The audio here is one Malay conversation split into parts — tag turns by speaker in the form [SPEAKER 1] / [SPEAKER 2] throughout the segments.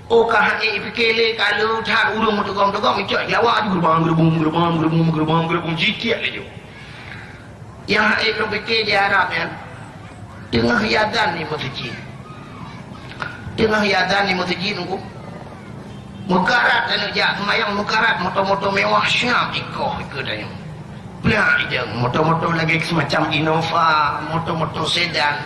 [SPEAKER 1] oh kah fikir kalau tar urung tegong-tegong itu jawab gerbang jitik aja yang itu fikir di Arab ya tengah yadan ni masjid nunggu mukarat dan jak semayang mukarat motor-motor mewah syam ikoh ikut aja belah dia motor-motor lagi semacam Innova motor-motor sedan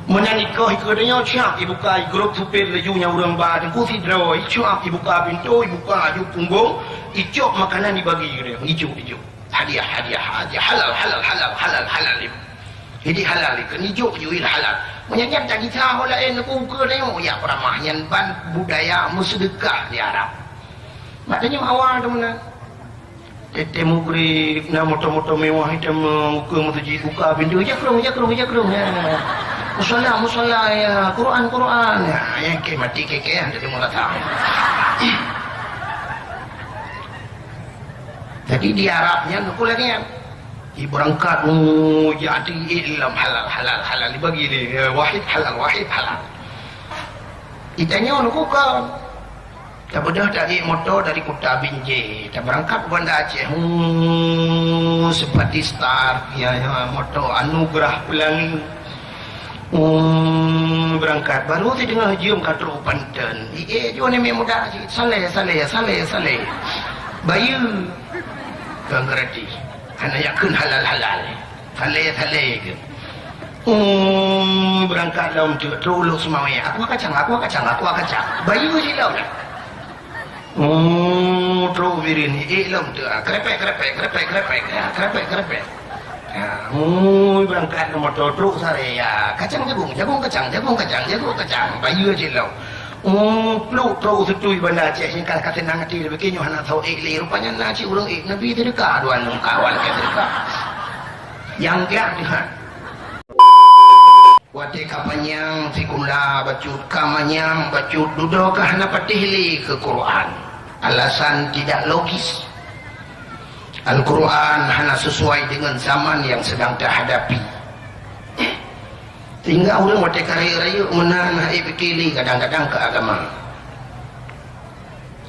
[SPEAKER 1] menanikoh ikut aja syam dibuka grup supir lejunya orang badan kursi draw syam dibuka pintu dibuka aju punggung icok makanan dibagi dia hijau hadiah halal jadi halal kan hijau jual halal menyanyap tak kita lain aku ke tengok ya peramahnya ban budaya bersedekah di Arab maknanya awal tu mana tete mugrib na motor-motor mewah itu muka masjid buka pintu jakrung musalla ya Quran ya yang ke mati kekean dari mula tahu jadi di Arabnya aku lagi berangkat jadi ilm halal dibagi ni wahid halal itanya aku kan tak bedah dari motor dari Kota Binjai tak berangkat Banda Aceh seperti start ya motor Anugerah Pelangi berangkat baru saya dengar jom kat Banten jom ni muda saleh bayu kan ngerti anak yakun halal saleh ke berangkat dalam tu teruluk semuanya aku kacang bayu je lau dah terus birin lam tu kerepek berangkat motor terus sare ya kacang jagung kacang bayu je lau peluk terus setui Banda Aceh yang kata nang hati lebih kenyo anak tahu rupanya nasi ulang nabi terdekat dua kawan ke terdekat yang dia wate kapanyang sikula bacut kamanyang bacut duduk hana patihli ke Quran alasan tidak logis Al-Quran hana sesuai dengan zaman yang sedang terhadapi tinggal orang wate karaya menan hai pikili kadang-kadang ke agama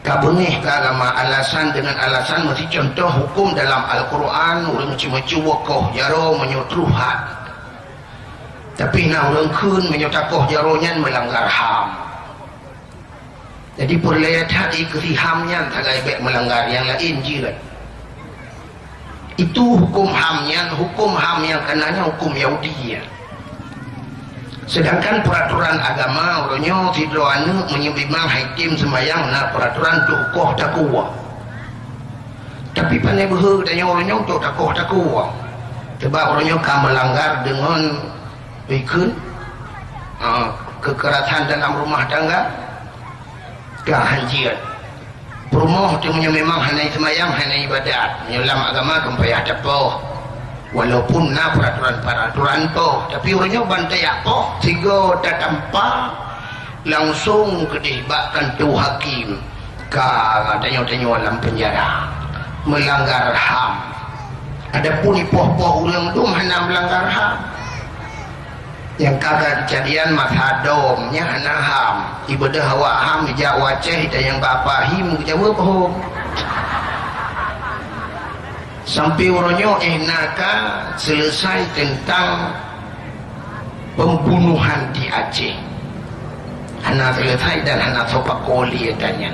[SPEAKER 1] kabengih ke agama alasan dengan alasan mesti contoh hukum dalam Al-Quran orang cuma koh jaro menyutruhat tapi nak orang kun menyutakoh jaronyan melanggar ham jadi perlihat hati kesihamnya tagai baik melanggar yang lain jiran itu hukum ham yang kenanya hukum Yahudi ya. Sedangkan peraturan agama orangnya tidak anu menyebimang hakim sembayang na peraturan dokoh takwa tapi pandai behu tanya orangnya untuk takwa sebab orangnya kan melanggar dengan ikut kekerasan dalam rumah tangga kehanjian rumah itu memang hanya sembayang hanya ibadat dalam agama kempayah dapoh walaupun na peraturan toh tapi orangnya bantai apa tiga tak tampak langsung kedihbatkan tu hakim tanya dalam penjara melanggar ham adapun ipoh-poh orang tu mana melanggar ham yang kagak kejadian mathadom nya hana ham ibadah hawa ham ija waceh dan yang bapa him jawa pohon sampai orangnya naka selesai tentang pembunuhan di Aceh hana selesai dan hana sopak koli tanya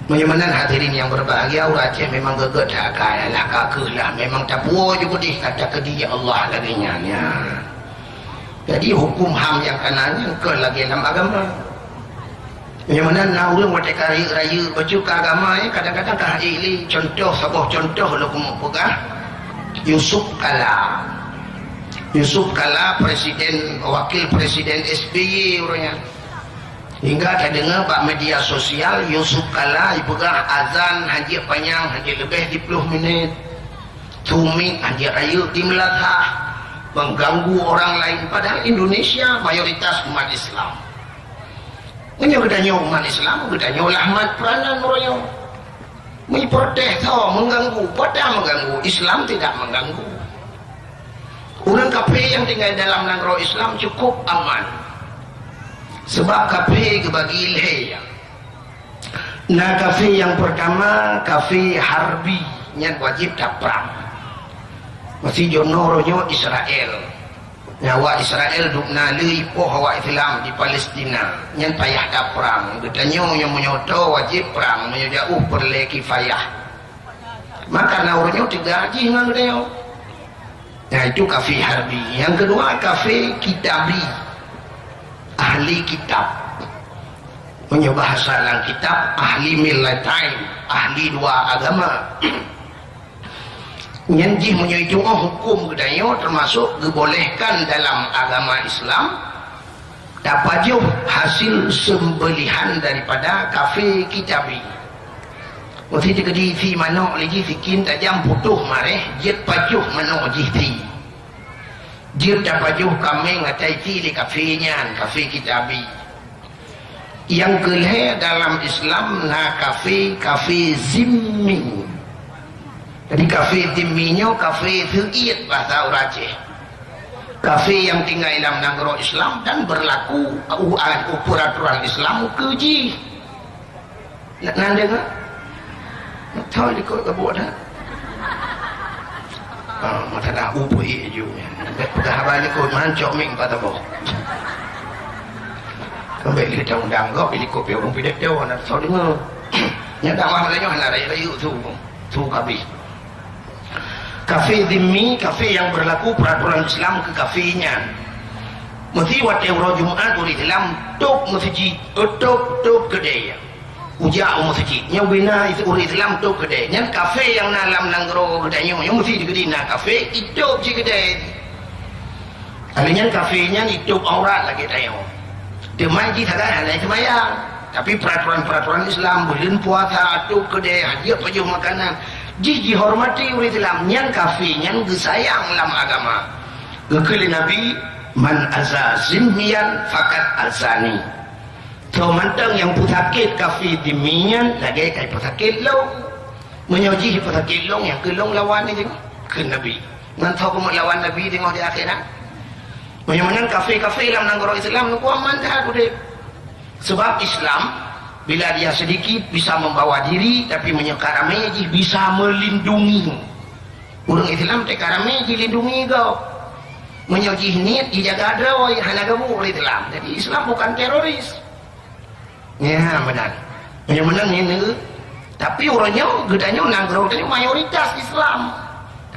[SPEAKER 1] bagaimana hadirin yang berbahagia orang Aceh memang geget kaya lah kakehlah memang tak puas juga deh kata ke dia Allah lagi nya jadi hukum ham yang kanannya ke lagi dalam agama bagaimana nak orang watak raya baju ke agama kadang-kadang kah ini contoh sebuah contoh lu pegang Yusuf Kala presiden wakil presiden SBY orangnya hingga ada dengar pak media sosial Yusuf Kala dipegang azan haji panjang haji lebih 10 menit tumit haji ayu di Melaka mengganggu orang lain padahal Indonesia mayoritas umat Islam menyebutnya umat Islam bedanya lahmat peranan orangnya memprotes mengganggu pada mengganggu Islam tidak mengganggu orang kafir yang tinggal dalam negara Islam cukup aman sebab kafe kebagi ilhe. Nah kafe yang pertama kafe harbi yang wajib tak perang masih jonoronyo Israel nyawa Israel dukna lei poh hawa Islam di Palestina yang payah tak perang getanyo yang menyoto wajib perang menyojauh perle kifayah maka nauronyo tiga haji ngang getanyo. Nah itu kafe harbi. Yang kedua kafe kitabi ahli kitab punya bahasa dalam kitab ahli millatain ahli dua agama nyanjih menyuju hukum gedayo termasuk dibolehkan dalam agama Islam dapat juga hasil sembelihan daripada kafe kitabi mesti dikedi fi mano lagi fikin tajam putuh mareh jet pajuh mano jihti jet dapajuh kami ngatai ti di kafenya kafe kitabi. Yang kelih dalam Islam na kafe zimmi. Jadi kafe zimminyo kafe thu'id bahasa Aceh. Kafe yang tinggal dalam negara Islam dan berlaku aturan Islam keji. Nak nanda ke? Nak tahu di kau kebuat dah. Mata dah upui juga. Pegawai ni kau mancok ming pada boh. Kembali kita undang kau pilih kopi orang pilih dia orang nak tahu dengar. Yang dakwah malanya hendak rayu tu kafe. Kafe zimmi kafe yang berlaku peraturan Islam ke kafenya. Mesti waktu orang Jumaat orang Islam tok masjid, tok kedai. Ujak masjid. Yang bina itu orang Islam tok kedai. Yang kafe yang dalam nanggro kedainya yang mesti digedi nak kafe itu si kedai. Alinya kafenya itu aurat lagi tayo. Dia majlis ada halai semayang tapi peraturan Islam bulan puasa tu kedai haji apa makanan jiji hormati umat Islam yang kafe yang disayang dalam agama gekeli Nabi man azazim mian fakat azani so mantang yang putakit kafe di minyan lagi kai putakit lo menyoji putakit long yang kelong lawan ni ke Nabi ngantau ko lawan Nabi tengok di akhirat. Bagaimana kafe-kafe dalam negara Islam itu aman dah kuda. Sebab Islam bila dia sedikit bisa membawa diri tapi menyekarame bisa melindungi. Orang Islam tekarame dilindungi kau. Menyojih niat dijaga ada woi hanagamu orang Islam. Jadi Islam bukan teroris. Ya benar. Bagaimana ini? Tapi orangnya gedanya nanggro tadi mayoritas Islam.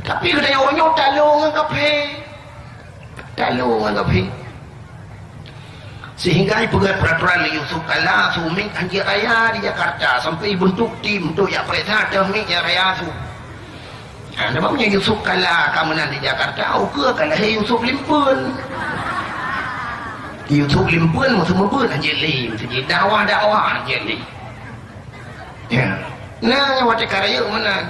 [SPEAKER 1] Tapi gedanya orangnya talung kafe. Lalu mengapi sehingga ibugat peraturan Yusuf Kala suming anjir raya di Jakarta sampai bentuk tim untuk ya perintah demi ya raya tu. Nah, namanya Yusuf Kala keamanan di Jakarta. Oke kalau Yusuf Limpun. Yusuf Limpun masuk mobil anjir li, jadi dakwah anjir li. Ya, nah yang wajib karya mana?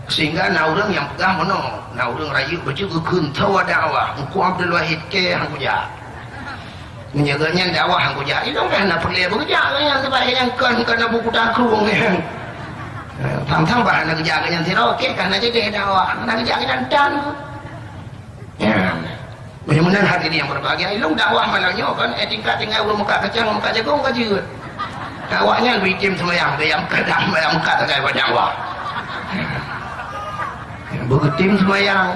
[SPEAKER 1] Sehingga naurang yang pegang mana naurang rayu baju kekun tawa dakwah engkau Abdul Wahid ke hang kuja menyaganya dakwah hang kuja itu kan nak perlu bekerja yang sebaik yang kan buku takrung yang tang bahan nak kerja yang tidak okey kan aja dia dakwah nak kerja kan dan ya mudah-mudahan hati ini yang berbahagia ilmu dakwah malangnya kan tingkat tinggal belum muka kacang muka jagung kajut dakwahnya lebih tim semayang yang kadang yang muka terkait dakwah begitu semayang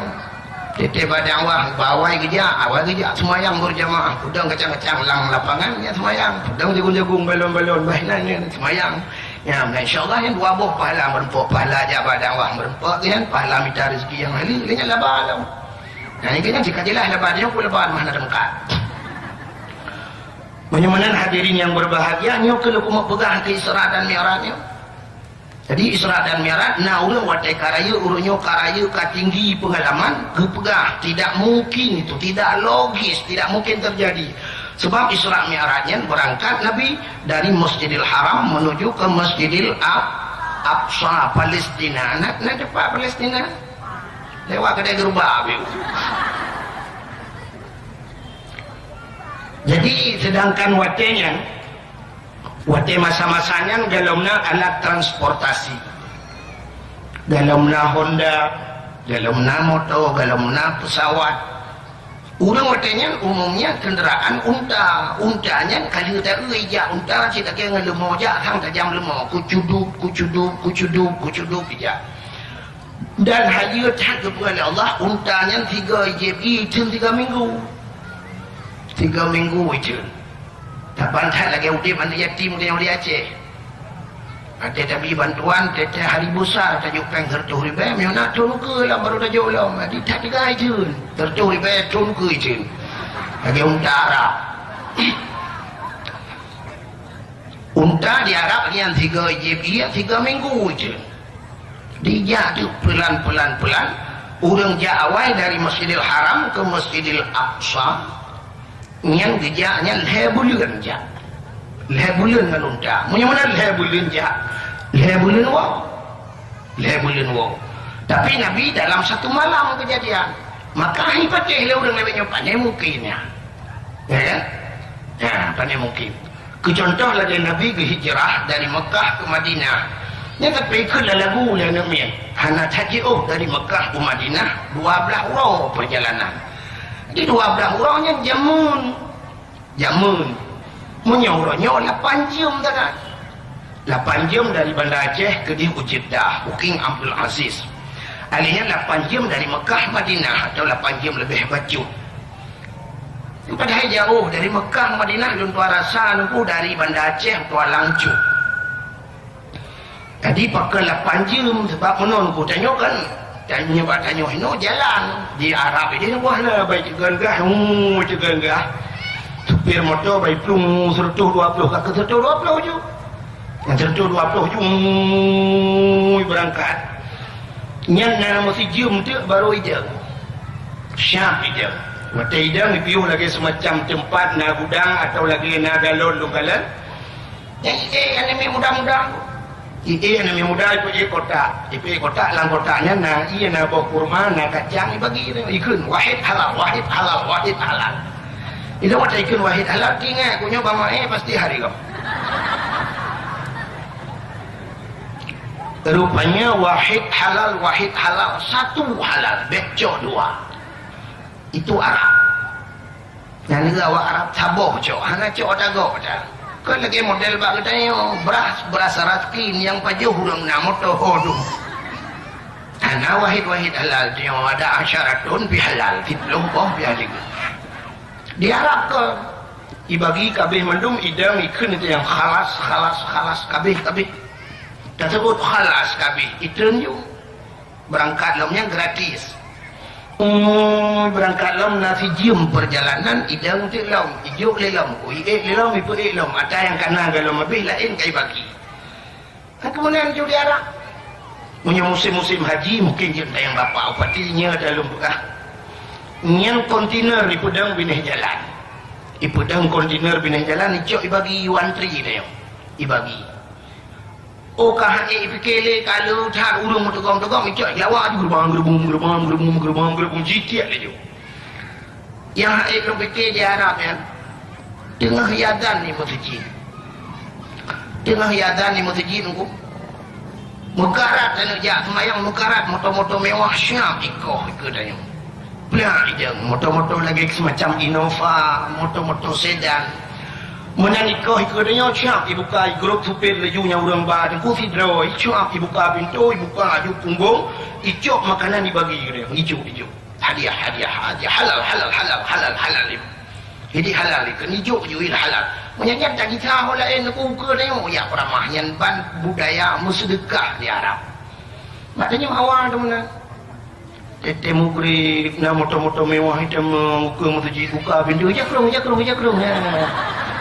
[SPEAKER 1] tete badang wah bawai kerja awal kerja semayang berjamaah udang kacang-kacang lang lapangan ya semayang udang jagung-jagung balon-balon bahinan semayang ya insyaallah yang dua buah pahala merempok pahala aja badang wah merempok kan pahala minta rezeki yang halil dengan laban nah ini kan jika jelas labannya pun laban mana dengkat menyamanan hadirin yang berbahagia nyo kalau mau pegang ke Isra dan Mi'rajnya. Jadi Isra dan Mi'raj nah urang watai karaya urunyo karaya katinggi pengalaman kepegah tidak mungkin itu tidak logis tidak mungkin terjadi sebab Isra Mi'rajnya berangkat Nabi dari Masjidil Haram menuju ke Masjidil Aqsa Palestina nak depan Palestina lewat kedai gerubah jadi sedangkan watenya wate masa-masanya dalamnya alat transportasi dalamnya Honda dalamnya motor dalamnya pesawat Urang watanya umumnya kenderaan unta, untanya kali kita ja unta kita kira ngelemo ja hang tajam lemo kucuduk ja. Dan haji tak kepada Allah untanya 3 JB itu 3 minggu. 3 minggu itu. Tak bantai lagi udip anak yatim yang di Aceh. Ada tapi bantuan tete hari besar tajuk peng tertuh ribe miona tun ke lah baru tajuk lah di tak digai je tertuh ribe tun ke je lagi unta Arab unta di Arab yang 3 JB 3 minggu je dia tu pelan orang jauh dari Masjidil Haram ke Masjidil Aqsa yang gejaknya lebulan je lebulan kan unta mana lebulan je lebulan wow tapi Nabi dalam satu malam kejadian maka hibatnya orang lebih pandai mungkinnya ya kan pandai mungkin kecontoh lagi Nabi berhijrah dari Mekah ke Madinah yang tapi ikutlah lagu yang namanya hana taji'uh dari Mekah ke Madinah 12 orang perjalanan di 12 orangnya jamun menyaurannya 8 jam tak 8 jam dari Banda Aceh ke di Jeddah King Abdul Aziz alihnya 8 jam dari Mekah Madinah atau 8 jam lebih baju padahal jauh dari Mekah Madinah dan tua rasa nunggu dari Banda Aceh tua Langcu tadi pakai 8 jam sebab menunggu tanya kan tanya ini jalan di Arab ini wah lah baik ceganggah supir motor baik plung 120 kakak 120 je yang tertuh 20 jum berangkat nyan nama si jum tu baru idang syam idang mata idang dipiuh lagi semacam tempat na gudang atau lagi na galon lukalan yang ini mudah-mudah ini mudah pergi kota lang kotanya na iya na bawa kurma na kacang bagi ikun wahid halal itu macam ikun wahid halal tinggal aku nyoba mai pasti hari kau rupanya wahid halal satu halal becok 2 itu Arab yang negara Arab taboh cok hana cok dago dah kan lagi model bak katanya beras raskin yang pajuh hurang namoto hodum hana wahid halal dia ada asyaratun bi halal fitlum boh bi halik di Arab ke dibagi kabeh mandum idang ikun itu yang khalas kabeh tersebut khalas kabeh itu berangkat lamnya gratis berangkat lam nasi jam perjalanan idang tu lam ijuk lelam lelam itu lelam ada yang kena galam lebih lain kai bagi kemudian itu di Arab punya musim haji mungkin jenta yang bapak upatinya dalam bekah nyan kontainer di pedang bineh jalan di pedang kontainer bineh jalan ijuk ibagi wantri dia ibagi oh kahai pikele kalau tak urung tegong icok lawa gerbang jitiak dia yang hai pikir di Arab ya tengah hiadan ni masjid nunggu mukarat dan jak semayang mukarat motor mewah syam ikoh ikut belah dia motor lagi semacam Innova motor sedan menanikah ikutnya siap dibuka grup supir lejunya orang badan kursi draw siap dibuka pintu dibuka aju punggung icok makanan dibagi dia hijau hadiah halal jadi halal itu hijau halal menyanyat tak kita lain buka dia ya peramahnya ban budaya bersedekah di Arab maknanya awal teman tete mukri na motor mewah itu muka masjid buka pintu jakrung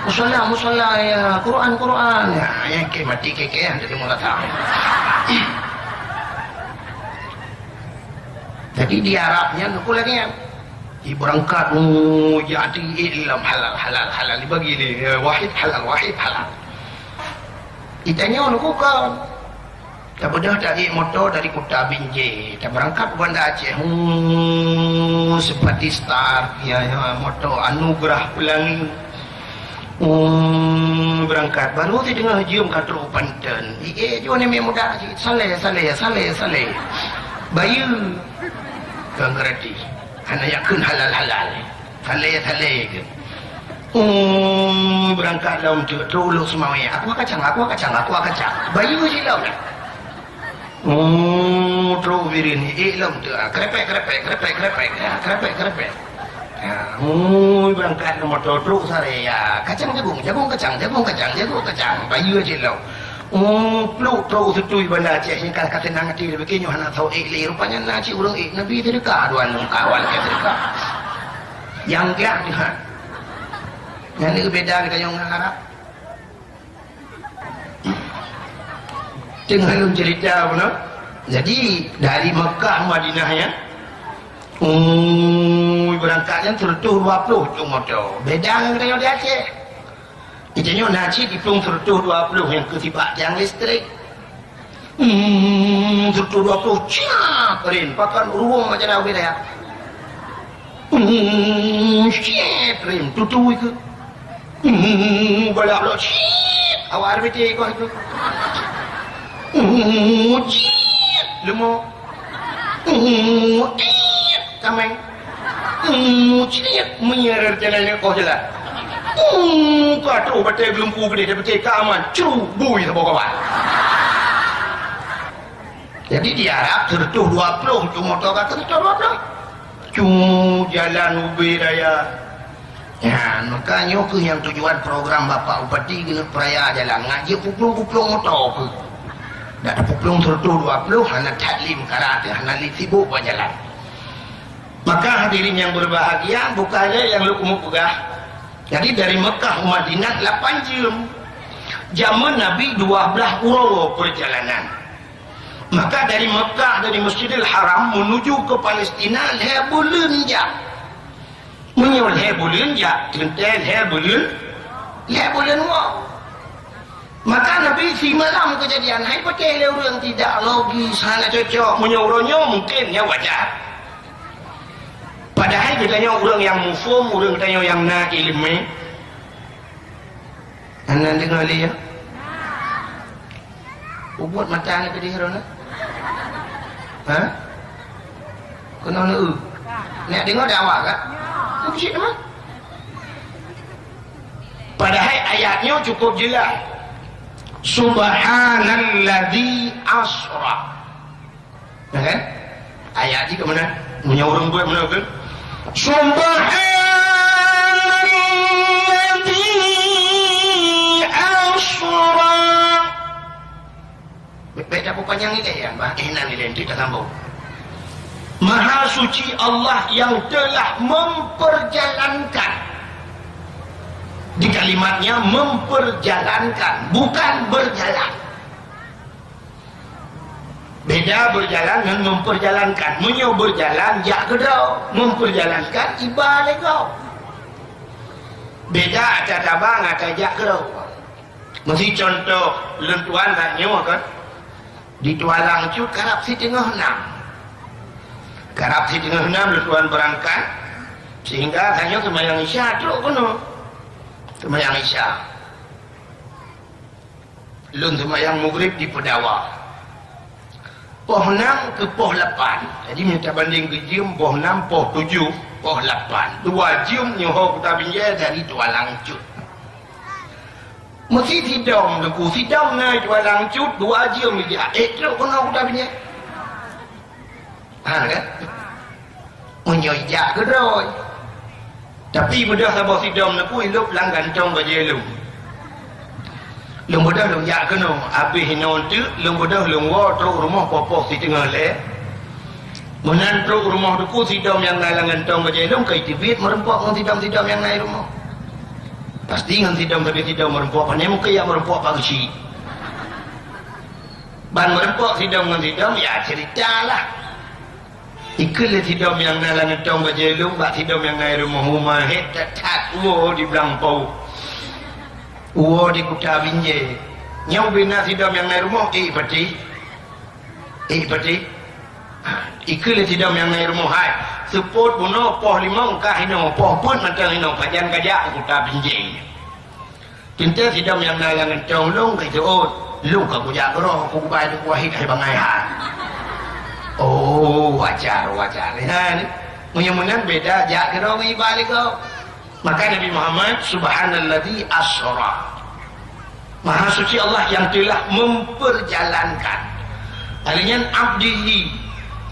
[SPEAKER 1] musalla ya Quran ya yang ke mati kekean dari mula tahu jadi di Arabnya nukul lagi ya di berangkat jadi ilm halal dibagi ni wahid halal ditanya nukul kan tak bedah dari motor dari Kota Binjai tak berangkat ke Banda Aceh seperti star ya motor Anugerah Pelangi berangkat baru di tengah jam kantor Panten jom ni muda saleh bayu kan gerati hanya yakun halal Tale ke. Berangkat dalam tu teruluk semuanya. Aku kacang. Bayi je lau dah. Terus virin ni. Lam tu. Krepek. Berangkat dalam motor terus sare ya. Kacang jagung kacang. Bayi je lau. Peluk terus setui benda cik ni kata nang hati begini hana tahu le rupanya nak cik urang Nabi sedekah duan kawan ke sedekah. Yang dia dia. Yang ni beda dengan yang Arab. Tengah lu cerita pun. Jadi dari Mekah Madinah ya. Berangkatnya tertuh 20 tu motor. Beda dengan yang di Aceh. Itanya nasi diplung tertuh 20 yang ketibak tiang listrik. Tertuh 20 ciak rin pakan ruang macam dah beda ya. Ciak rin tutui ke. Balak ciak awak arbiti kau itu. Ciak lemuk. Kameng. Ciak menyerar jalannya kau jalan. Kata betul belum kubli dia betul keaman cu bui sama kawan. Jadi di Arab tertuh 20 cuma motor kata tertuh 20 cu jalan ubi raya ya makanya ke yang tujuan program Bapak Upati kena peraya jalan ngaji puplung motor ke dah ada puplung tertuh 20 hana taklim karate hana sibuk berjalan. Maka hadirin yang berbahagia bukannya yang lu kumuk pegah. Jadi dari Mekah Madinah 8 jam. Zaman Nabi 12 uro perjalanan. Maka dari Mekah dari Masjidil Haram menuju ke Palestina bulan jam. Menyul bulan jam, tentel bulan wow. Maka Nabi si malam kejadian hai pakai orang tidak logis, hanya cocok menyuruhnya mungkin ya wajar. Padahal katanya orang yang mufum, orang katanya yang nak ilmu. Anda dengar dia? Buat mata ni tadi herona. Hah? Kena nak nak dengar dah awak kan? Apa nama? Padahal ayatnya cukup jelas. Subhanalladzi asra. Kan? Ayat ni ke mana? Punya orang buat mana kan? Subhanalladzi asra. Beda apa panjang ni ya? Enak ni lenti tak sambung. Maha suci Allah yang telah memperjalankan. Di kalimatnya memperjalankan, bukan berjalan. Beda berjalan dengan memperjalankan. Menyo berjalan jak kedau, memperjalankan ibadah kau. Beda ada tabang ada jak kedau. Mesti contoh lentuan tak nyawa kan? Di tualang cut karap si tengah 6. Karap si tengah 6 lentuan berangkat sehingga hanya sembahyang Isya teruk kono. Sembahyang Isya. Lun sembahyang Maghrib di Pedawa. Poh 6 ke poh 8. Jadi minta banding ke jam poh 6, poh 7, poh 8. 2 jam nyoho kita binjai dari tualang cut. Mesti sidang leku sidang naik tualang cut 2 jam dia. Teruk kena kita binjai. Ha kan? Menyoijak ke doi. Tapi mudah sabar sidang leku hidup langgan cong baju lu. Lung bodoh lung jak kena habis hinon tu lung bodoh lung wa teruk rumah popok si tengah le menan teruk rumah duku sidam yang nalangan tong bajelong kai tibit merempok ngan sidam-sidam yang naik rumah pasti ngan sidam tapi sidam merempok pandai muka yang merempok pagi ban merempok sidam ngan sidam ya ceritalah ikut sidam yang nalangan tong bajelong bak sidam yang naik rumah rumah het tak wo di belangpau uo di kuta binje nyau bina sidam yang naik rumah pati ikut sidam yang naik rumah hai support buno poh 5 kah hino poh pun macam hino kajian kajak kuta binje cinta sidam yang naik dengan cong long kai tu lu ka kujak roh ku bai tu wahid hai bangai ha oh wajar ni Menyemunan beda jak kerawi balik kau. Maka Nabi Muhammad subhanalladzi asra. Maha suci Allah yang telah memperjalankan. Alinya abdihi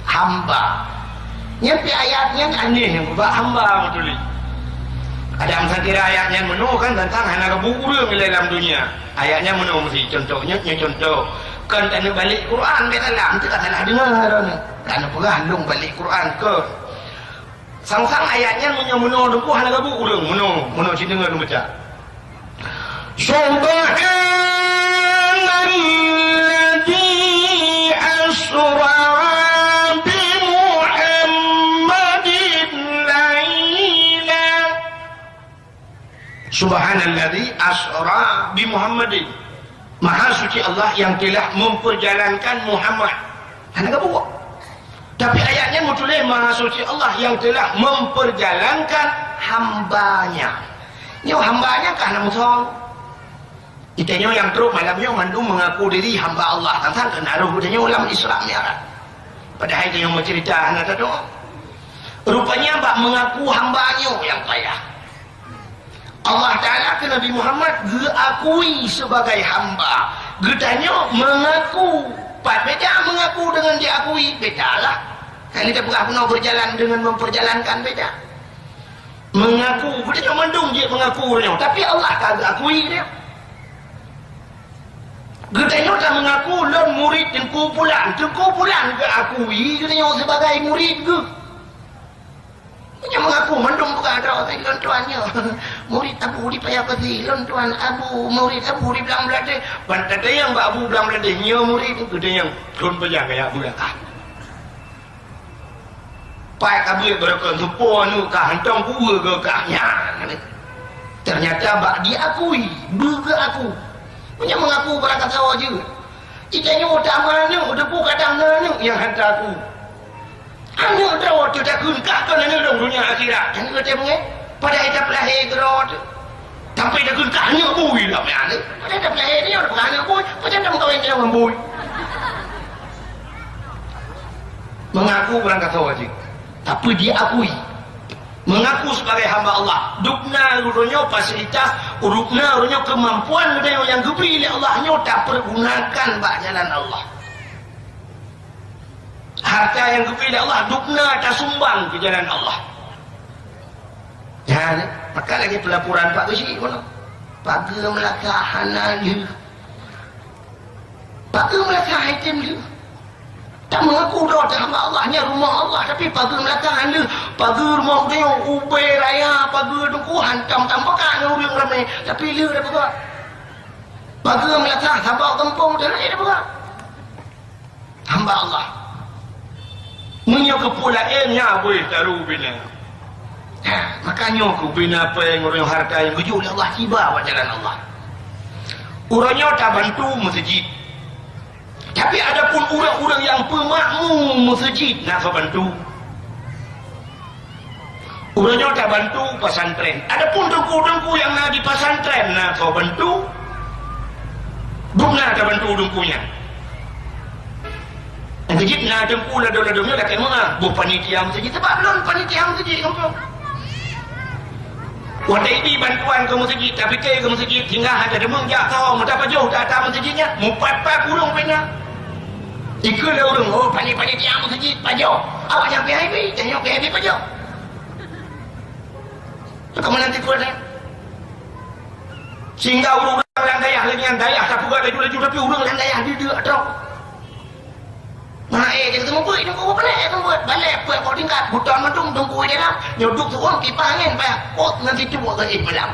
[SPEAKER 1] hamba. Nyampe ayatnya aneh yang buat hamba betul. Ada yang kira ayatnya menu kan tentang hana keburung dalam dunia. Ayatnya menu mesti contohnya contoh. Kan tanya balik Quran dia dalam tu tak salah dengar ni. Kan pegah lung balik Quran ke. Sang-sang ayatnya menu dengku hana keburung menu si dengar baca. Subhanalladzi asra bi Muhammadin laila. Subhanalladzi asra bi Muhammadin. Maha suci Allah yang telah memperjalankan Muhammad. Hana keburung. Tapi ayatnya mutulih maha suci Allah yang telah memperjalankan hambanya. Nyo hambanya kan namutong. Itanya yang teruk malamnya mandu mengaku diri hamba Allah. Tentang kenaruh budanya ulama Islam ni kan. Padahal itu yang mencerita anak tadi. Rupanya bak mengaku hambanya yang payah. Allah Ta'ala ke Nabi Muhammad diakui sebagai hamba. Getanya mengaku. Beda mengaku dengan diakui. Beda lah. Kan kita pernah berjalan dengan memperjalankan beda. Mengaku. Getanya mendung dia mengaku. Tapi Allah tak akui dia. Getanya tak mengaku lon murid dan kumpulan ke akui getanya sebagai murid ke. Punya mengaku mendung bukan ada lon tuannya. Murid Abu di payah peti lon tuan Abu murid Abu di belang belade. Bantat yang Mbak Abu belang belade nyo murid getanya lon payah kayak Abu lah. Pai Abu berkon supo nu ka hantong ku ke kahnya. Ternyata bak diakui, bukan aku. Punya mengaku berangkat sawah juga. Itanya udah mana, udah buka tangan yang hantar aku. Anu udah waktu tak kunkah kan anu dong dunia akhirat. Anu kata mengeh, pada hidup lahir gerot. Sampai dah kunkah anu bui lah mana. Pada hidup lahir ni orang bukan anu bui, pada dah mengkawin dengan bui. Mengaku berangkat sawah juga. Tapi dia akui. Mengaku sebagai hamba Allah. Dukna urunnya fasilitas, urukna urunnya kemampuan yang diberi oleh Allah nya tak pergunakan bak jalan Allah. Harta yang diberi oleh Allah dukna tak sumbang ke jalan Allah. Ya, maka lagi pelaporan Pak Besi mana? Pak Ge melakah hana dia. Pak Ge melakah item dia. Tak mengaku dah hamba Allahnya rumah Allah tapi pagar belakang dia pagar rumah dia ubay raya pagar duku hantam tampakan orang ramai tapi dia dah buka pagar belakang hamba kampung dia dah buka hamba Allah punya kepulaiannya boleh taruh bina makanya aku bina apa yang orang harta yang keju oleh Allah tiba buat jalan Allah orangnya tak bantu masjid. Tapi ada pun orang-orang yang pemakmum masjid nak bantu. Orangnya tak bantu pesantren. Ada pun dengku-dengku yang nak di pesantren nak bantu. Bunga tak bantu dengkunya. Masjid nak dengku lado-ladonya dah kayak mana? Bu panitia masjid sebab belum panitia masjid kampung. Wadah ini bantuan ke masjid tapi ke masjid hingga ada demang jak tahu mau dapat jauh datang masjidnya mupat-pat kurung pena. Jika ada orang, oh panitia masjid pajak. Awak yang PIB, jangan PIB pajak. Kamu nanti kuat kan? Sehingga orang dayah lagi yang dayah tak buat laju-laju tapi orang dayah dia ada. Mana kita temu buat, tunggu balik, balik kau tingkat, bukan mandung tunggu dia lah. Nyoduk turun kipas angin, payah. Kot nanti cuba ke malam.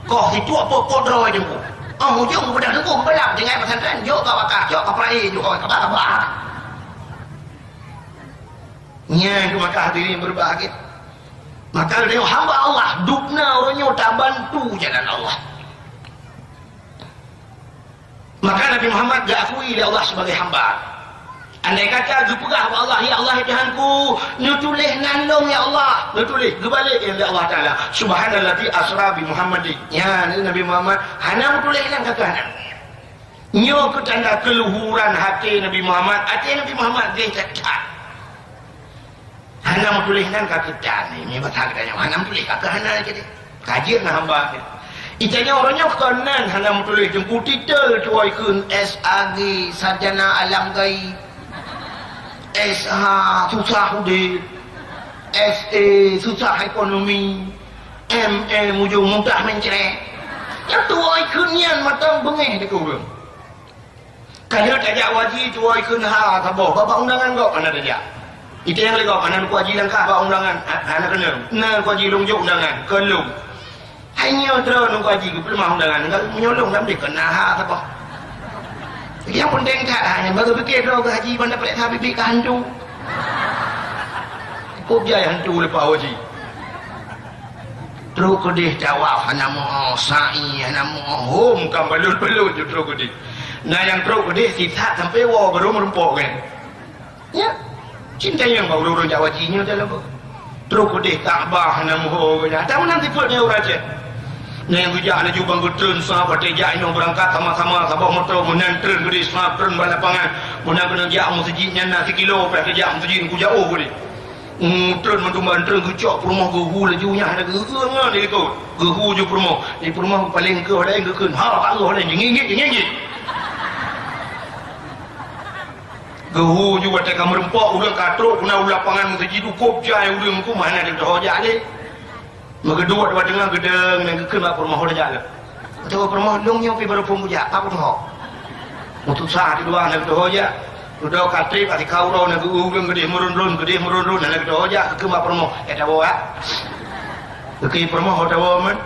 [SPEAKER 1] Kau itu apa kodro je mu. Oh, hujung pada tunggu malam dengan pesantren, jauh kau bakar, jauh kau perai, jauh kau kabar. Nya itu maka hadirin berbahagia. Maka dia hamba Allah, dukna orangnya tak bantu jalan Allah. Maka Nabi Muhammad gak akui oleh Allah sebagai hamba. Andai kata aku pegah Allah, ya Allah Tuhanku, nutulih nandung ya Allah, nutulih kebalik ya Allah Taala. Subhanalladzi asra bi Muhammadin. Ya Nabi Muhammad hana nutulih nang kata. Nyo ketanda keluhuran hati Nabi Muhammad, hati Nabi Muhammad dia cakap. Hana tulis nan kata ni, ni batang kita yang hana tulis kata hana je deh. Kajian nak hamba. Itanya orangnya kanan hana tulis jengku titel tuai kun SAG sarjana alam gaib. SH susah udah. SA susah ekonomi. MA mujung muntah mencerek. Yang tuai kun yan matang bengeh dekat orang. Kalau tak ada wajib tuai kun ha taboh. Bapak undangan kau mana tak? Itu yang lagi mana ku haji langkah bawa undangan anak kena na ku haji longjok undangan kelung hanya terus ku haji ke pelemah undangan enggak menyolong dalam dia kena ha apa yang penting tak hanya baru fikir terus ke haji mana pelik habis ke hantu kau jaya hantu lepas haji terus ke dia jawab hana mau sa'i hana mau hom kan belul-belul terus ke dia nah yang terus ke dia sisa sampai wah baru merempok kan ya cinta yang baru orang Jawa Cina dalam terus deh Kaabah namuh ya tahu nanti perutnya uraje nah yang bijak ada jubang gutun sah patejak yang berangkat sama-sama sabah motor menantren gede sah turun balapangan menang kena jak masjidnya nasi kilo pada jak masjid ku jauh gede turun mentumban turun gucok rumah gehu lajunya ada geungan dia tu gehu ju rumah di rumah paling ke ada yang gekeun ha Allah ada ngingit gehu juga tak merempok ulang katrok kena ulang pangan masjid cukup jai ulang ku mana ada hojak ni megedua dua dengar gedeng dan kekeun apa rumah hojak le atau rumah dongnya pi baru pemuja apa tu untuk sah di luar nak hojak udah katri pati kauro nak ulang gede merun nak hojak kekeun apa rumah ada bawa kekeun rumah hoda man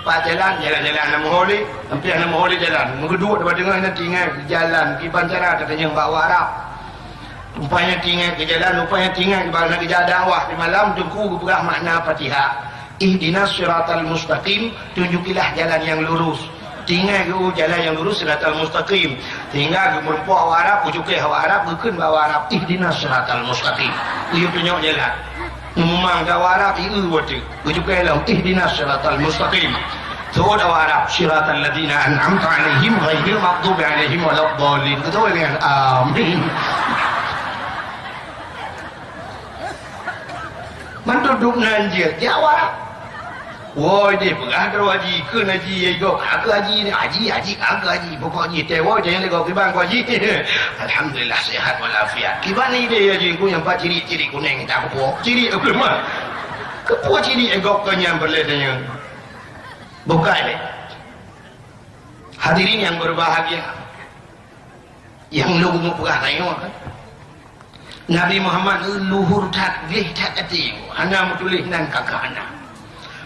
[SPEAKER 1] pak jalan nak moholi hampir nak moholi jalan megedua dua dengar nak tinggal jalan di bancara katanya bawa Arab rupanya tinggal ke jalan, rupanya tinggal ke balik kerja dakwah di malam jengku berah makna Fatihah. Ihdinas siratal mustaqim, tunjukilah jalan yang lurus. Tinggal ke jalan yang lurus siratal mustaqim. Tinggal ke merempuk hawa Arab, pujukai hawa Arab, gekeun bawa Arab. Ihdinas siratal mustaqim. Ieu tunjuk jalan. Memang hawa Arab ieu wate. Pujukai lah ihdinas siratal mustaqim. Tuh hawa Arab siratal ladzina an'amta 'alaihim ghairil maghdubi 'alaihim waladdallin. Betul kan? Amin. Mantuduk nanjil jawab woi dia pegah terus haji ke haji ego kagak haji ni haji kagak haji pokoknya tewoi jangan lego kibang haji alhamdulillah sehat walafiat kibang ni dia haji ku yang pak ciri-ciri kuning tak apa ciri apa mah kepo ciri ego kenyang berledanya buka ni hadirin yang berbahagia yang lu mau pegah tengok kan Nabi Muhammad luhur tak leh tak ati hana mutulih nan kakana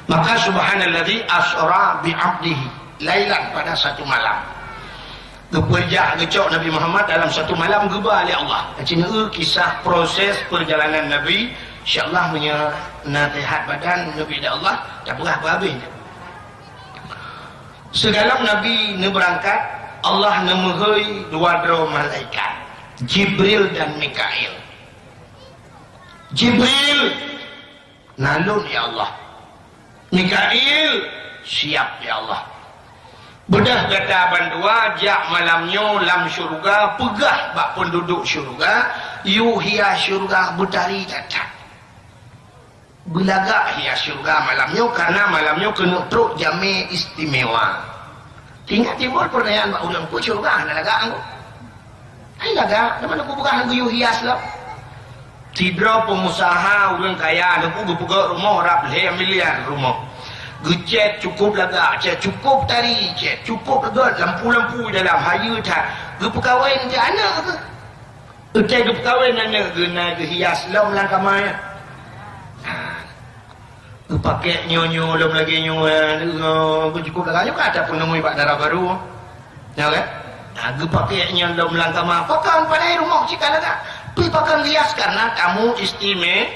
[SPEAKER 1] maka subhanalladzi asra bi 'abdihi lailan pada satu malam geperjak gecok Nabi Muhammad dalam satu malam geba oleh Allah cina kisah proses perjalanan Nabi insyaallah punya nasihat badan Nabi da Allah tak berah habis segala Nabi ne berangkat Allah nemehoi dua dro malaikat Jibril dan Mikail Jibril nalun ya Allah Mikail siap ya Allah bedah kata bandua jak malamnya lam syurga pegah bak penduduk syurga yuhia syurga betari cacat belagak hias syurga malamnya karena malamnya kena truk jami istimewa tinggal timur pertanyaan bak ulang ku syurga ada lagak aku hai lagak mana ku bukan aku yuhias lah tidra pengusaha orang kaya ada ku gepegak rumah rap le miliar rumah gecet cukup laga cet cukup tari cet cukup laga lampu-lampu dalam hayu tak gepekawin je anak ke utai gepekawin anak gena gehias lam langkah maya pakai nyonyo lam lagi nyo cukup laga juga ada penemui pak darah baru ya kan gepakai nya lam langkah maya pakai pada rumah cika laga pakai hias karena kamu istimewa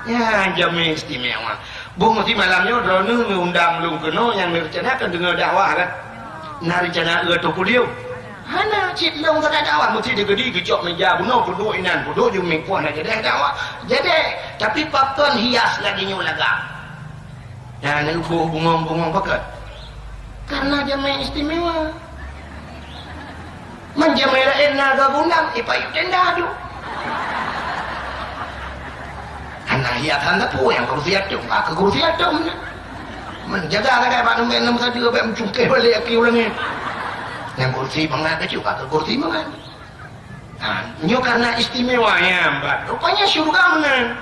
[SPEAKER 1] ya jamin istimewa bung mesti malamnya drone undang lu keno yang rencanakan dengar dakwah kan nah rencana tu kuliah hana cip long tak dakwah mesti digedi gecok meja bunuh kudu inan kudu jeung mingkuan aja deh dakwah jadi tapi pakai hias lagi nyu laga ya nek bungong-bungong pakai karena jamin istimewa menjamela naga gunang ipayu tenda adu Nah hiatan tu yang kursi adum, ke kursi adum ni. Menjaga kayak Pak Nom tadi sampai mencungkih balik aki ulang ni. Yang kursi mangan ke juga ke kursi mangan. Nah, nyo karena istimewanya mbak. Rupanya syurga menang.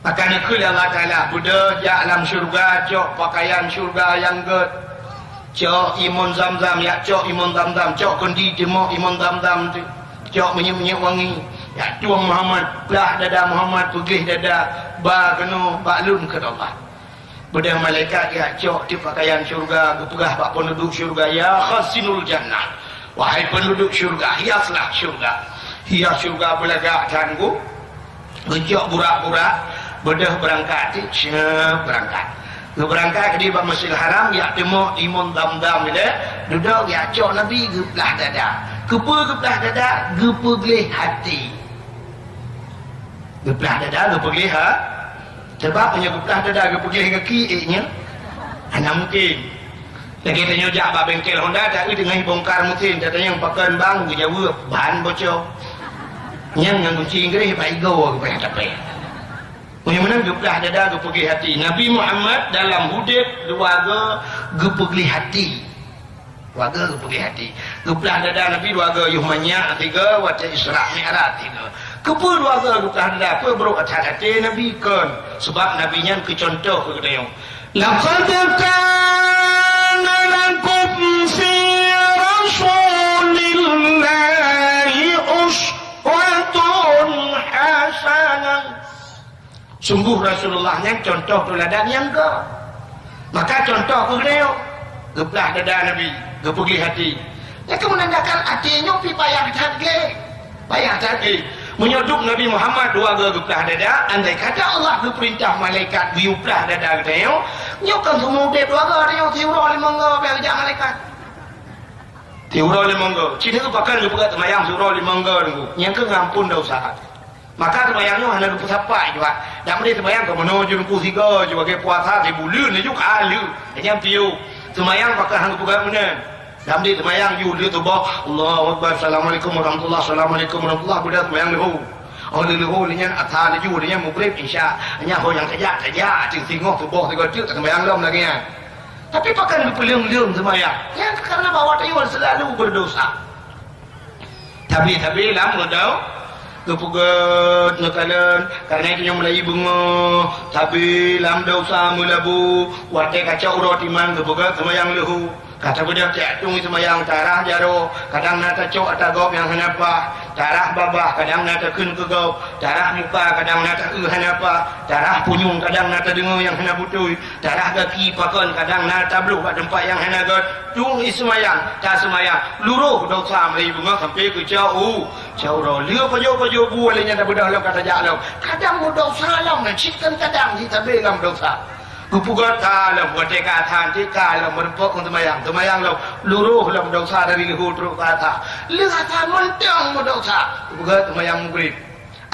[SPEAKER 1] Makanya kul Allah Ta'ala Buddha dalam syurga cok pakaian syurga yang get cok imun zam-zam ya cok imun zam-zam cok kondi demo imun zam-zam tu cok menyek-menyek wangi ya tuang Muhammad belah dada Muhammad pegih dada ba kenu baklun ke Allah Buddha malaikat ya cok di pakaian syurga gepegah pak penduduk syurga ya khasinul jannah wahai penduduk syurga hiaslah syurga hias syurga belagak tangguh gejok burak-burak Buddha berangkat berangkat ke di Masjidil Haram ya temu imun dam-dam dia duduk ya cok Nabi geplah dada geplah dada gepegih hati geplah dada gepegih ha sebab punya geplah dada gepegih kaki nya ana mungkin lagi tanya jak ba bengkel Honda tak dengan bongkar mesin katanya yang pakai bang Jawa bahan bocor yang kunci Inggeris pak igo ke hadapan punya mana geplah dada gepegih hati Nabi Muhammad dalam hudib keluarga gepegih hati keluarga gepegih hati geplah dada Nabi keluarga Yuhmanya tiga wata Isra Mi'raj tiga kepa keluarga geplah dada apa bro atas hati Nabi kan sebab Nabi nya ke contoh ke kedayong laqad kana lakum fi rasulillahi uswatun hasanah sungguh Rasulullahnya contoh teladan yang ke maka contoh ke dia geplah dada Nabi gepegih hati itu menandakan hatinya pi payah hati menyoduk Nabi Muhammad dua geplah dada andai kata Allah berperintah malaikat geplah dada dia nyokan semua dia dua dia tiura oleh monggo berjak malaikat tiura oleh monggo cina tu pakai gepegah temayang tiura oleh monggo yang ke ngampun dosa maka terbayangnya hanya lupa sampai juga dan mereka terbayang ke menuju lupa tiga juga ke puasa di bulan ni juga alu yang piu terbayang pakai hanya lupa mana dan mereka terbayang juga dia tu bawa Allahu Akbar Assalamualaikum warahmatullahi Assalamualaikum warahmatullahi Buddha terbayang lehu oh lehu ni yang atas ni juga ni mukrib insya hanya yang tajak singok tu bawa tiga cik terbayang dalam lagi ya tapi pakai lupa leung terbayang yang karena bawa tayu selalu berdosa tapi lama dah kepugat nekalan karena itu yang mulai bunga tapi lam dosa mulabu watai kaca urut iman kepugat semayang lehu kata budak tak tung semayang tarah jaro kadang nata cok atau gop yang henapa tarah babah kadang nata kun ke gop tarah muka kadang nata ke henapa tarah punyung kadang nata dengar yang hena butui tarah kaki pakon kadang nata bluk kat tempat yang hena got tung semayang tak semayang luruh dosa mulai bunga sampai ke jauh ro liu pajo bualnya dah budak lam kata jak lam kadang dosa lam nak cikkan kadang kita belam dosa kupugat kalam buat dekatan kalam merpok untuk temayang lam luruh lam dosa dari lehu teruk kata lehatan mentang dosa kupugat temayang mugrib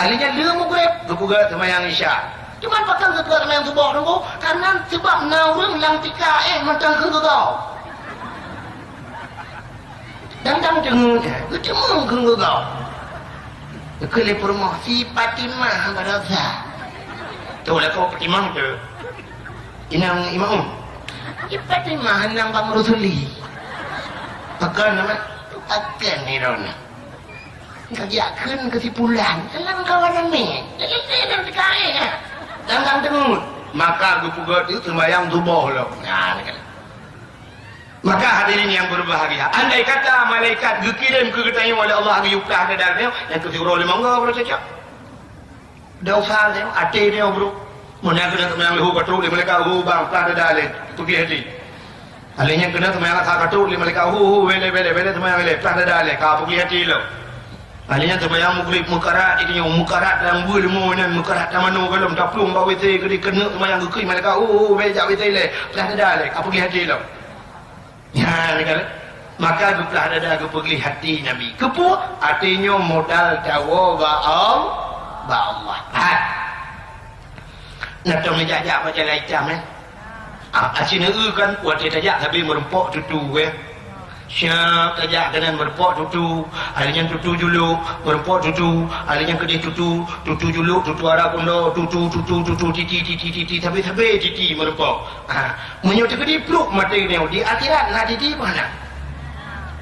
[SPEAKER 1] alinya leu mugrib kupugat temayang isya cuman patang ketua temayang subuh dulu karena sebab naurung lang tika mentang ke kau dan dengung ke kau kele promosi Fatimah pada saya tu lah kau Fatimah tu inang imam Fatimah nang pamrusuli pakai nama akan ni rona kajiakan kesimpulan dalam kawanan ni dalam dikai dalam dengut maka gupugat itu sembahyang subuh lo maka hadirin yang berbahagia andai kata malaikat dikirim ke kita oleh Allah yuklah dadarnya yang ketiga oleh mangga bro cecak dosa dia ati dia bro mana kena temayang lehu katul di mereka bang plah dadale pergi hati alihnya kena temayang katul di mereka wele temayang wele plah dadale ka pergi hati lo alihnya temayang mukrib mukarat itu yang mukarat dalam bulmu nan mukarat tamanu kalau taplung bawa wete kena temayang gukui mereka beja wete le plah dadale ka pergi hati lo ya kan maka guplah dada gupegli hati Nabi kepu artinya modal tawa ba Allah nak tahu menjajak macam lain jam asina kan buat dia tajak tapi merempok tutu Syak tajak kanan berpok tutu, alinya tutu juluk, berpok tutu, alinya kedih tutu, tutu juluk, tutu arah kondo, tutu titi, tapi titi berpok. Menyut kedih pluk mati ni di akhirat nah titi mana?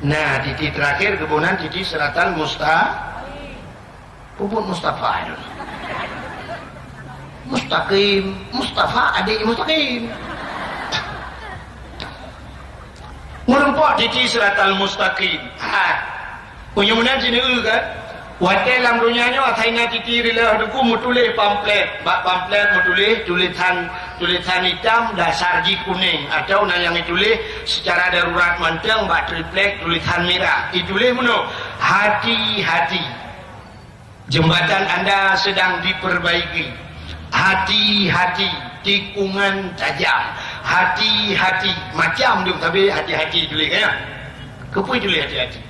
[SPEAKER 1] Nah titi terakhir kebunan titi seratan puput Mustafa itu. Mustaqim, Mustafa adik Mustaqim. Merempok titi siratal mustaqim. Punya mana sini kan? Wadah dalam dunianya ataina titi rela duku mutulih pamflet, pamflet mutulih tulisan hitam dasar ji kuning atau yang ditulis secara darurat manteng bak triplek tulisan merah. Ditulis mana? Hati-hati. Jembatan Anda sedang diperbaiki. Hati-hati, tikungan tajam. Hati-hati, macam tu tapi hati-hati tulis kan? Kepui tulis hati-hati.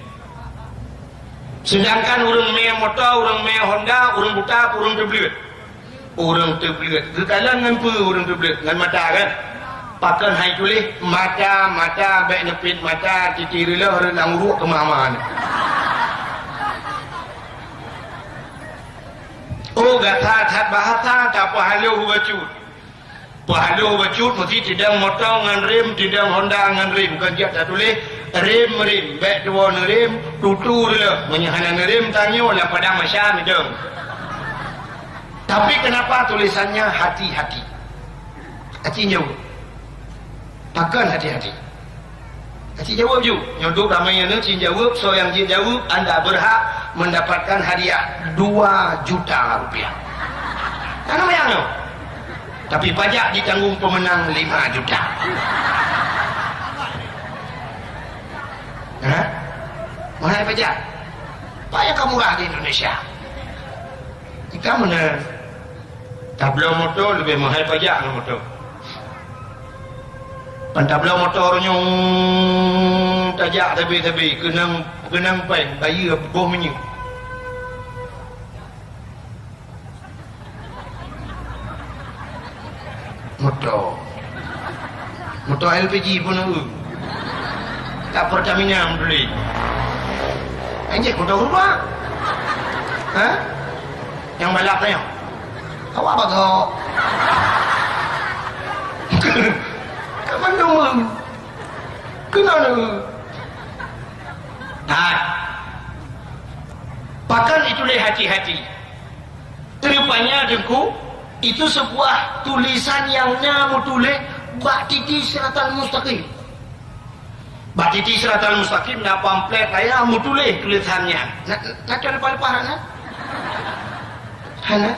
[SPEAKER 1] Sedangkan orang mea motor, orang mea Honda, orang buta, orang terbelit. Orang terbelit. Kekalan dengan apa orang terbelit? Dengan mata kan? Pakai hai tulis mata, baik nepit mata, titi rela, renang uruk kemah-mah. Oh gata that bahasa tak pahalu bacut. Pahalu bacut mesti tidak motor dengan rem, tidak Honda dengan rem. Bukan dia tak tulis rem, baik dua rem, tutu rela. Menyahanan rem tanya lah padang masyam itu. Tapi kenapa tulisannya hati-hati? Hati jawab. Takkan hati-hati. Hati jawab juga. Nyodok ramai yang cik jawab. So yang cik jawab anda berhak mendapatkan hadiah 2 juta rupiah. Kan yang tu? Tapi pajak ditanggung pemenang 5 juta. Mana pajak? Pajak murah di Indonesia. Kita mana? Tablau motor lebih mahal pajak ke motor. Tablau motor nyong tajak tebi-tebi kenang pen bayi buh menyu. Motor LPG pun ada. Tak Pertamina beli. Anjir motor rumah. Yang balap tanya. Kau apa kau? Kapan kenapa? Pakan itulah hati-hati. Terupanya dengku itu sebuah tulisan yang nyamu tulis bak titi siratal mustaqim. Bak titi siratal mustaqim na pamflet saya mu tulis tulisannya. Nak ada parah nak? Hana?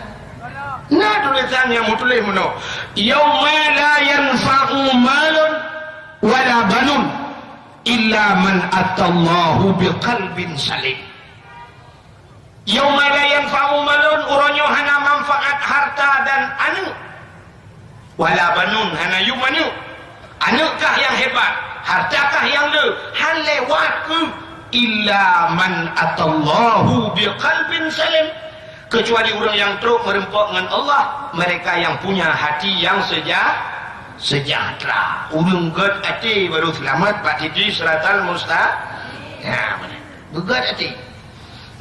[SPEAKER 1] Nah tulisannya mu tulis mana? Yauma la yanfa'u malun wala banun illa man atallahu biqalbin salim. Yauma la yanfa'u malun uronyo hana manfaat harta dan anu. Wala banun hana yumanu. Anukah yang hebat, hartakah yang le, han lewat ke illa man atallahu biqalbin salim. Kecuali orang yang teruk merempok dengan Allah, mereka yang punya hati yang sejahtera. Ulung god hati baru selamat pak titi siratal mustaqim. Ya benar. Begad hati.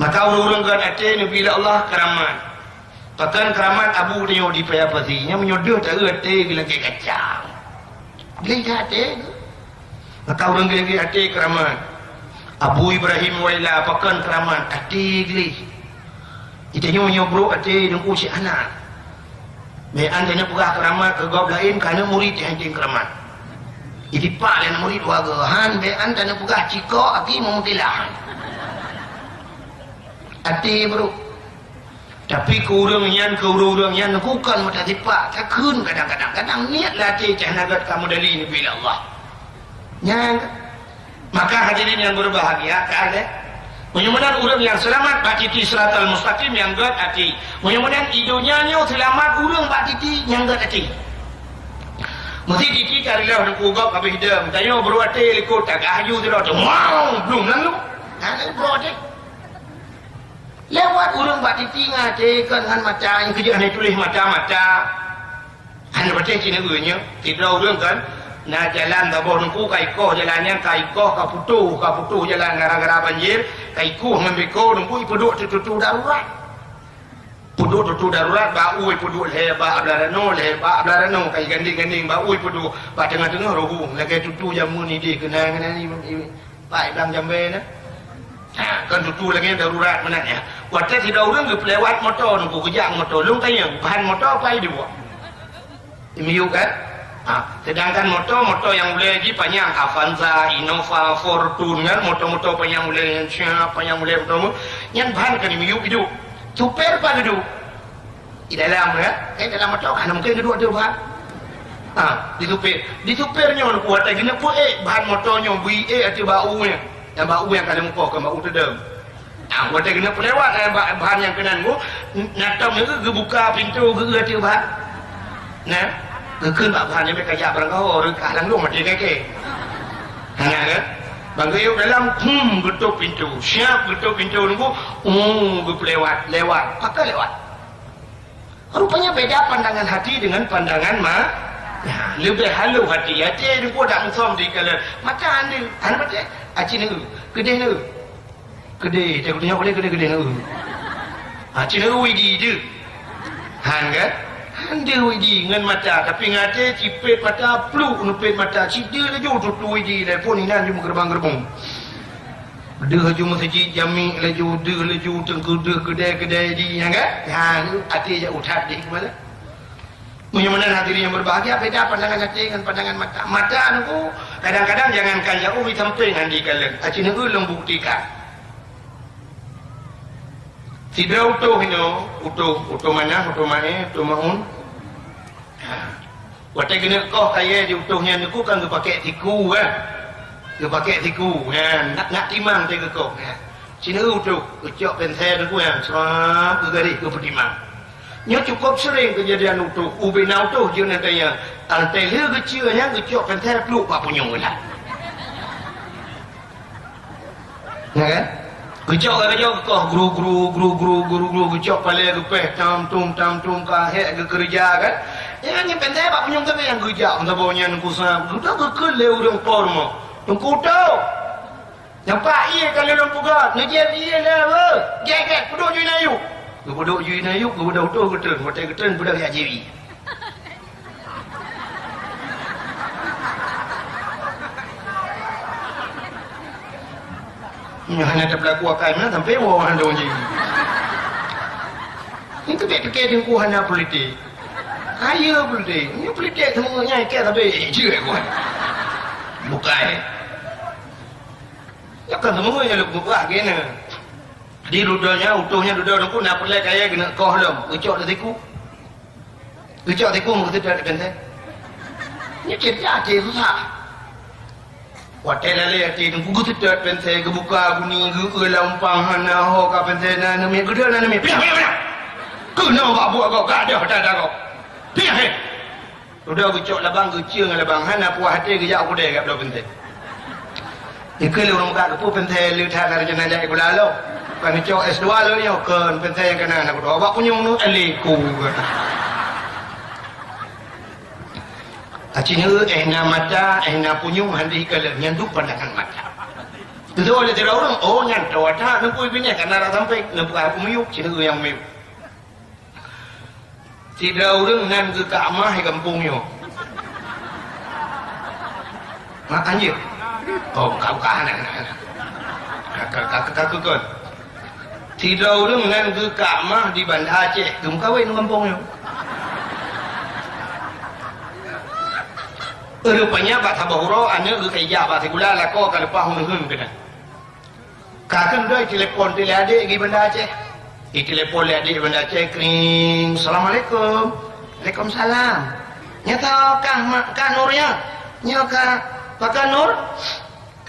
[SPEAKER 1] Maka orang-orang god hati ni bila Allah keramat. Bahkan keramat abu dia di payapatinya menyodoh tak hati bila ke kacang. Bila hati. Maka orang gila hati keramat. Abu Ibrahim waila bahkan keramat hati gila. Kita nyobrok hati dengku si anak. Mean dia pegah keramat ke gawab lain kerana murid yang henti keramat. Jadi pak dan murid wagahan mean dia pegah cikok aki memutilah. Hati bro. Tapi kurangnya bukan mata tipak. Takun kadang-kadang niat latih cahnagat kamu dari ini bila Allah. Yang maka hadirin yang berbahagia keadaan mudah-mudahan orang yang selamat batiti siratal mustaqim yang gad hati. Mudah-mudahan hidupnya selamat orang batiti yang gad hati. Mesti titi carilah nak ugap habis hidung. Tanya berwati ikut tak ayu tu dah. Wow, belum lalu. Ada berwati. Lewat orang batiti ngati kan macam yang kerja ni tulis macam-macam. Hanya baca cina guenya. Tidak orang kan Nah jalan tabur nungku kaiko jalannya kaiko kaputu jalan gara-gara banjir kaiko ngambiko nungku ipuduk tutu darurat puduk tutu darurat bau ipuduk leba ablarano kai ganding bau ipuduk ba tengah-tengah rohung lagi tutu jamu ni di kena ni pai bang jambe na kan tutu lagi darurat menanya waktu tidak urang ge lewat motor nungku kejang motor lung tanya bahan motor pai dibuat imiu kan. Sedangkan motor yang boleh lagi panjang Avanza, Innova, Fortune kan motor panjang boleh siapa yang boleh motor yang bahan kan ini hidup super pada hidup di dalam dalam motor kan mungkin kedua tu bahan di supernya orang kuat lagi nak bahan motornya atau baunya yang bau yang kalian muka kan bau terdem kuat lagi nak lewat bahan yang kenan natang ni buka pintu atau bahan nahขึ้นแบบพันนี่ไม่ขยับแล้วก็หรือกาลังลูกมาดีแก่ๆนั่นไงบางทีอยู่dalam betul pintu siap betul pintu nunggu lewat pakai lewat rupanya beda pandangan hati dengan pandangan lebih halu hati nunggu dah mensom di kala macam anda macam aci nunggu gede dia kudunya boleh gede nunggu aci nunggu widi je kan anda widi dengan mata tapi ngate cipet mata peluk nupet mata cida laju tutu widi telefon ini cuma gerbang-gerbang dah cuma masjid jami laju tengku kedai di kan hati je utat di mana mudah-mudahan hadirin yang berbahagia beda pandangan hati dengan pandangan mata aku kadang-kadang jangankan jauh di samping andi kala acina lembuktikan tidak utuh mana maun waktu kena kau kaya di utuhnya niku kan dia pakai tiku nak timang dia kau cina utuh ucap pensel niku yang serap ke garis ke petimang nya cukup sering kejadian utuh ubena utuh je nantinya antai le kecilnya ucap pensel peluk pak punyung lah kan kejok kau guru kejok paling gepeh tam tum kahek ke kerja kan yang pendek pak punyung tapi yang kejak sabaunya nungku sah udah kekele urang pormo nungku tau nampak iya kalau orang pugat ngejar iya lah apa gek puduk juin ayu budak tu getun budak ya jewi hanya ada berlaku akai mana sampai orang ada je. Ini kebet-kebet yang ku hanya politik. Kaya politik. Ini politik semuanya ikat tapi je ku. Bukan. Ya kan semuanya lu buat gini. Di rudalnya utuhnya rudal aku nak perlu kaya kena kau belum. Ucap tiku mau tidak ada. Ini cerita susah. Hotel lele ati nunggu tidak pensai kebuka bunyi ke lampang hana ho ka pensai na nami gede na nami piang kena buat kau gak ada kau piang udah gucok labang guciang labang hana puas hati gejak aku deh gak belum pensai ikut orang muka kepu pensai lu tak ada jenah jadi aku lalu kan gucok S2 lu ni kan pensai yang kena aku doa buat punyung nu eliku acina mata punyung handi kala nyanduk pandangan mata itu oleh tidak orang nyantau ada nunggu ibinnya karena sampai nunggu aku meyuk cina yang meyuk tidak orang ngan ke kamah kampungnya anjir kau anak kakak kan tidak orang ngan ke kamah di Banda Aceh kawin kampungnya rupanya Pak Tabahuro ane kaya Pak Segula lako kalau pahun kena kakak doi telepon adik di Banda Aceh telepon adik di Banda Aceh kering Assalamualaikum Waalaikumsalam nyata kah Nurnya nyata Pak Nur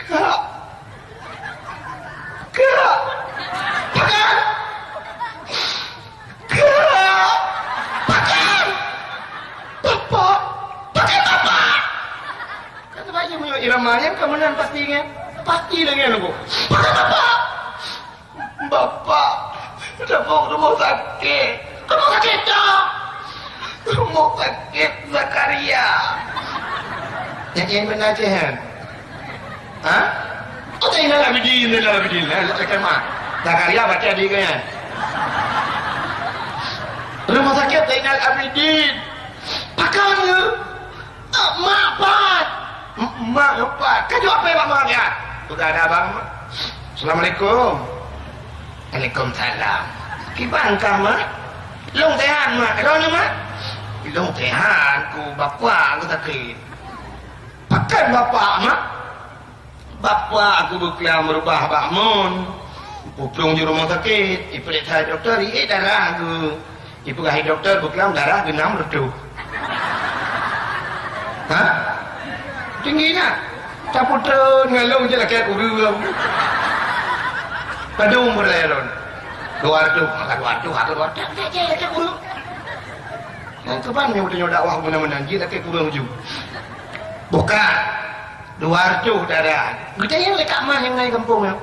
[SPEAKER 1] kak Bapak iramanya kemudian pasti lagi aku bapak udah mau rumah sakit Zakaria Nyanyiin benar je kan? Hah? Oh Zainal Abidin, Zainal Abidin. Cakap mak. Dah karya baca dia kan? Rumah sakit Zainal Abidin. Pakai ke? Mak pat. Mak pat. Kaju apa yang mak ya? Sudah ada abang. Assalamualaikum. Waalaikumsalam. Kibangkah mak? Long tehan mak. Ada ni mak? Long tehan ku bapa aku sakit. Pakai bapak mak. Bapak aku berkelah merubah bakmun. Pulang di rumah sakit. Ibu lihat saya doktor. Darah aku. Ibu kahit doktor berkelah darah genam redup. Hah? Tinggi nak? Caput ngalung je lah kayak kurung. Padung berlelon. Luar tu, luar. Tak je lah kayak kurung. Yang keban yang udah dakwah mana-mana je lah kayak kurung juga. Bukan. Luar tu darah. Kita yang lekat mah yang naik kampung ya.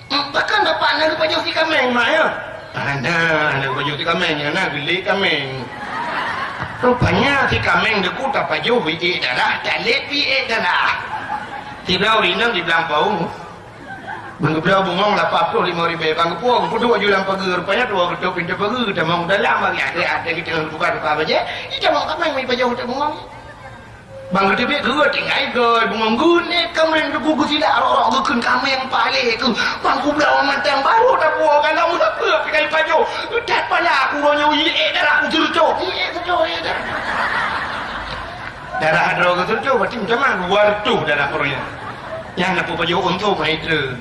[SPEAKER 1] Bahkan bapak nak baju si kameng mak ya. Nak baju si kameng ya nak beli kameng. Rupanya si kameng deku tak baju biji darah, tak let biji darah. Di belau rinang di belang paung. Bangku belau bungong 85 ribu. Bangku puang kudu jualan pagi. Rupanya dua kedua pintu pagi. Kita mau dalam bagi ada kita buka apa aja. Kita mau kameng mai baju tak bungong. Bang gede be gua tinggal goi bungong gune kameng deku ku sila rok geun kameng pale ku. Bangku belau mantang baru tak puang kalau mu tak pe pikai baju. Tak pala aku ronyo darah aku jurco. Darah. Darah ada ke tu berarti macam mana luar tu darah kornya. Yang nak baju untuk maiter.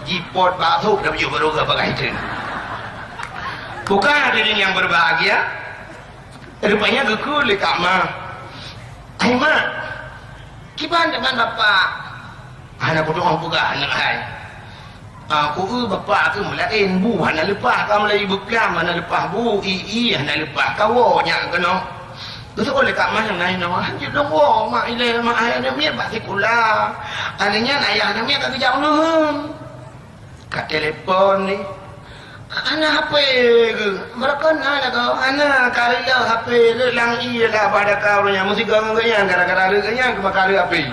[SPEAKER 1] Jipot bakso dah baju baru ke pakai itu. Bukan hadirin yang berbahagia. Rupanya gekul dekat mah. Hai mak. Kiban dengan bapak. Anak aku doang buka anak hai. Aku bapak aku mulain bu hana lepah kamu lagi bekam hana lepah bu hana lepah kawonya kena. Terus oleh kat mana naik nama? Dia dong mak ile mak ayah dia miat bak sekolah. Anaknya ayah dia miat tak kerja ulun. Kat telefon ni. Anak HP ke? Mereka nak kau. Anak karya HP le lang ialah pada kau nya mesti gang ganya gara-gara le ganya ke bakal HP.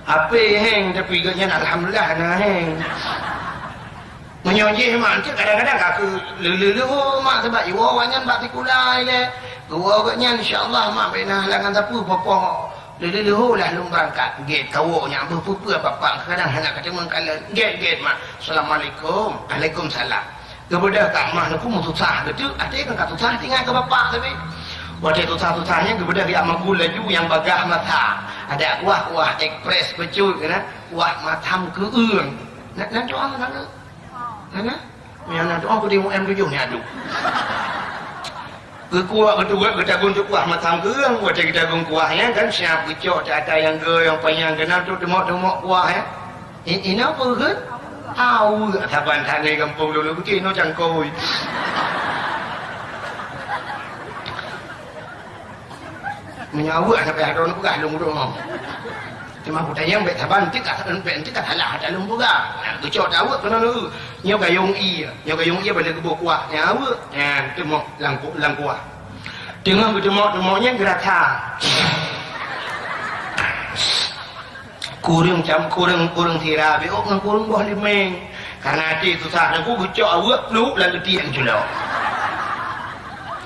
[SPEAKER 1] HP hang tapi ganya alhamdulillah nah hang. Menyonjih mak kadang-kadang aku lelu mak sebab iwo wanyan bak sekolah ile. Gua agaknya insyaAllah mak pernah halangan siapa pokok leluhur lah lu berangkat gate kawaknya berpupa bapak kadang anak kata mengkala gate mak Assalamualaikum Waalaikumsalam kepada kat mak aku mau susah gitu ada kan kat susah tinggal ke bapak tapi buat susah-susahnya kepada dia magu laju yang bagah mata ada kuah ekspres becut kan kuah matam ke ương nak doa mana yang nak doa aku di UM7 ni aduh kuah kedua kita untuk kuah macam gerang buat kita guna kuahnya kan siap kecok ada yang yang panjang kenal tu demok kuah ya ini apa kan tahu taban tangan kampung dulu begini no cangkoi menyawak sampai ada orang buka lung dong cuma aku tanya mbak taban nanti kat halah ada lung buka kecok tahu kena lu nyo gayung iya pada kebuk kuah nyawa demok lang kuah dengan demoknya gerata kurang tira beok ngan kurang buah limeng karena hati susah aku kecok awak lu lang ketian jula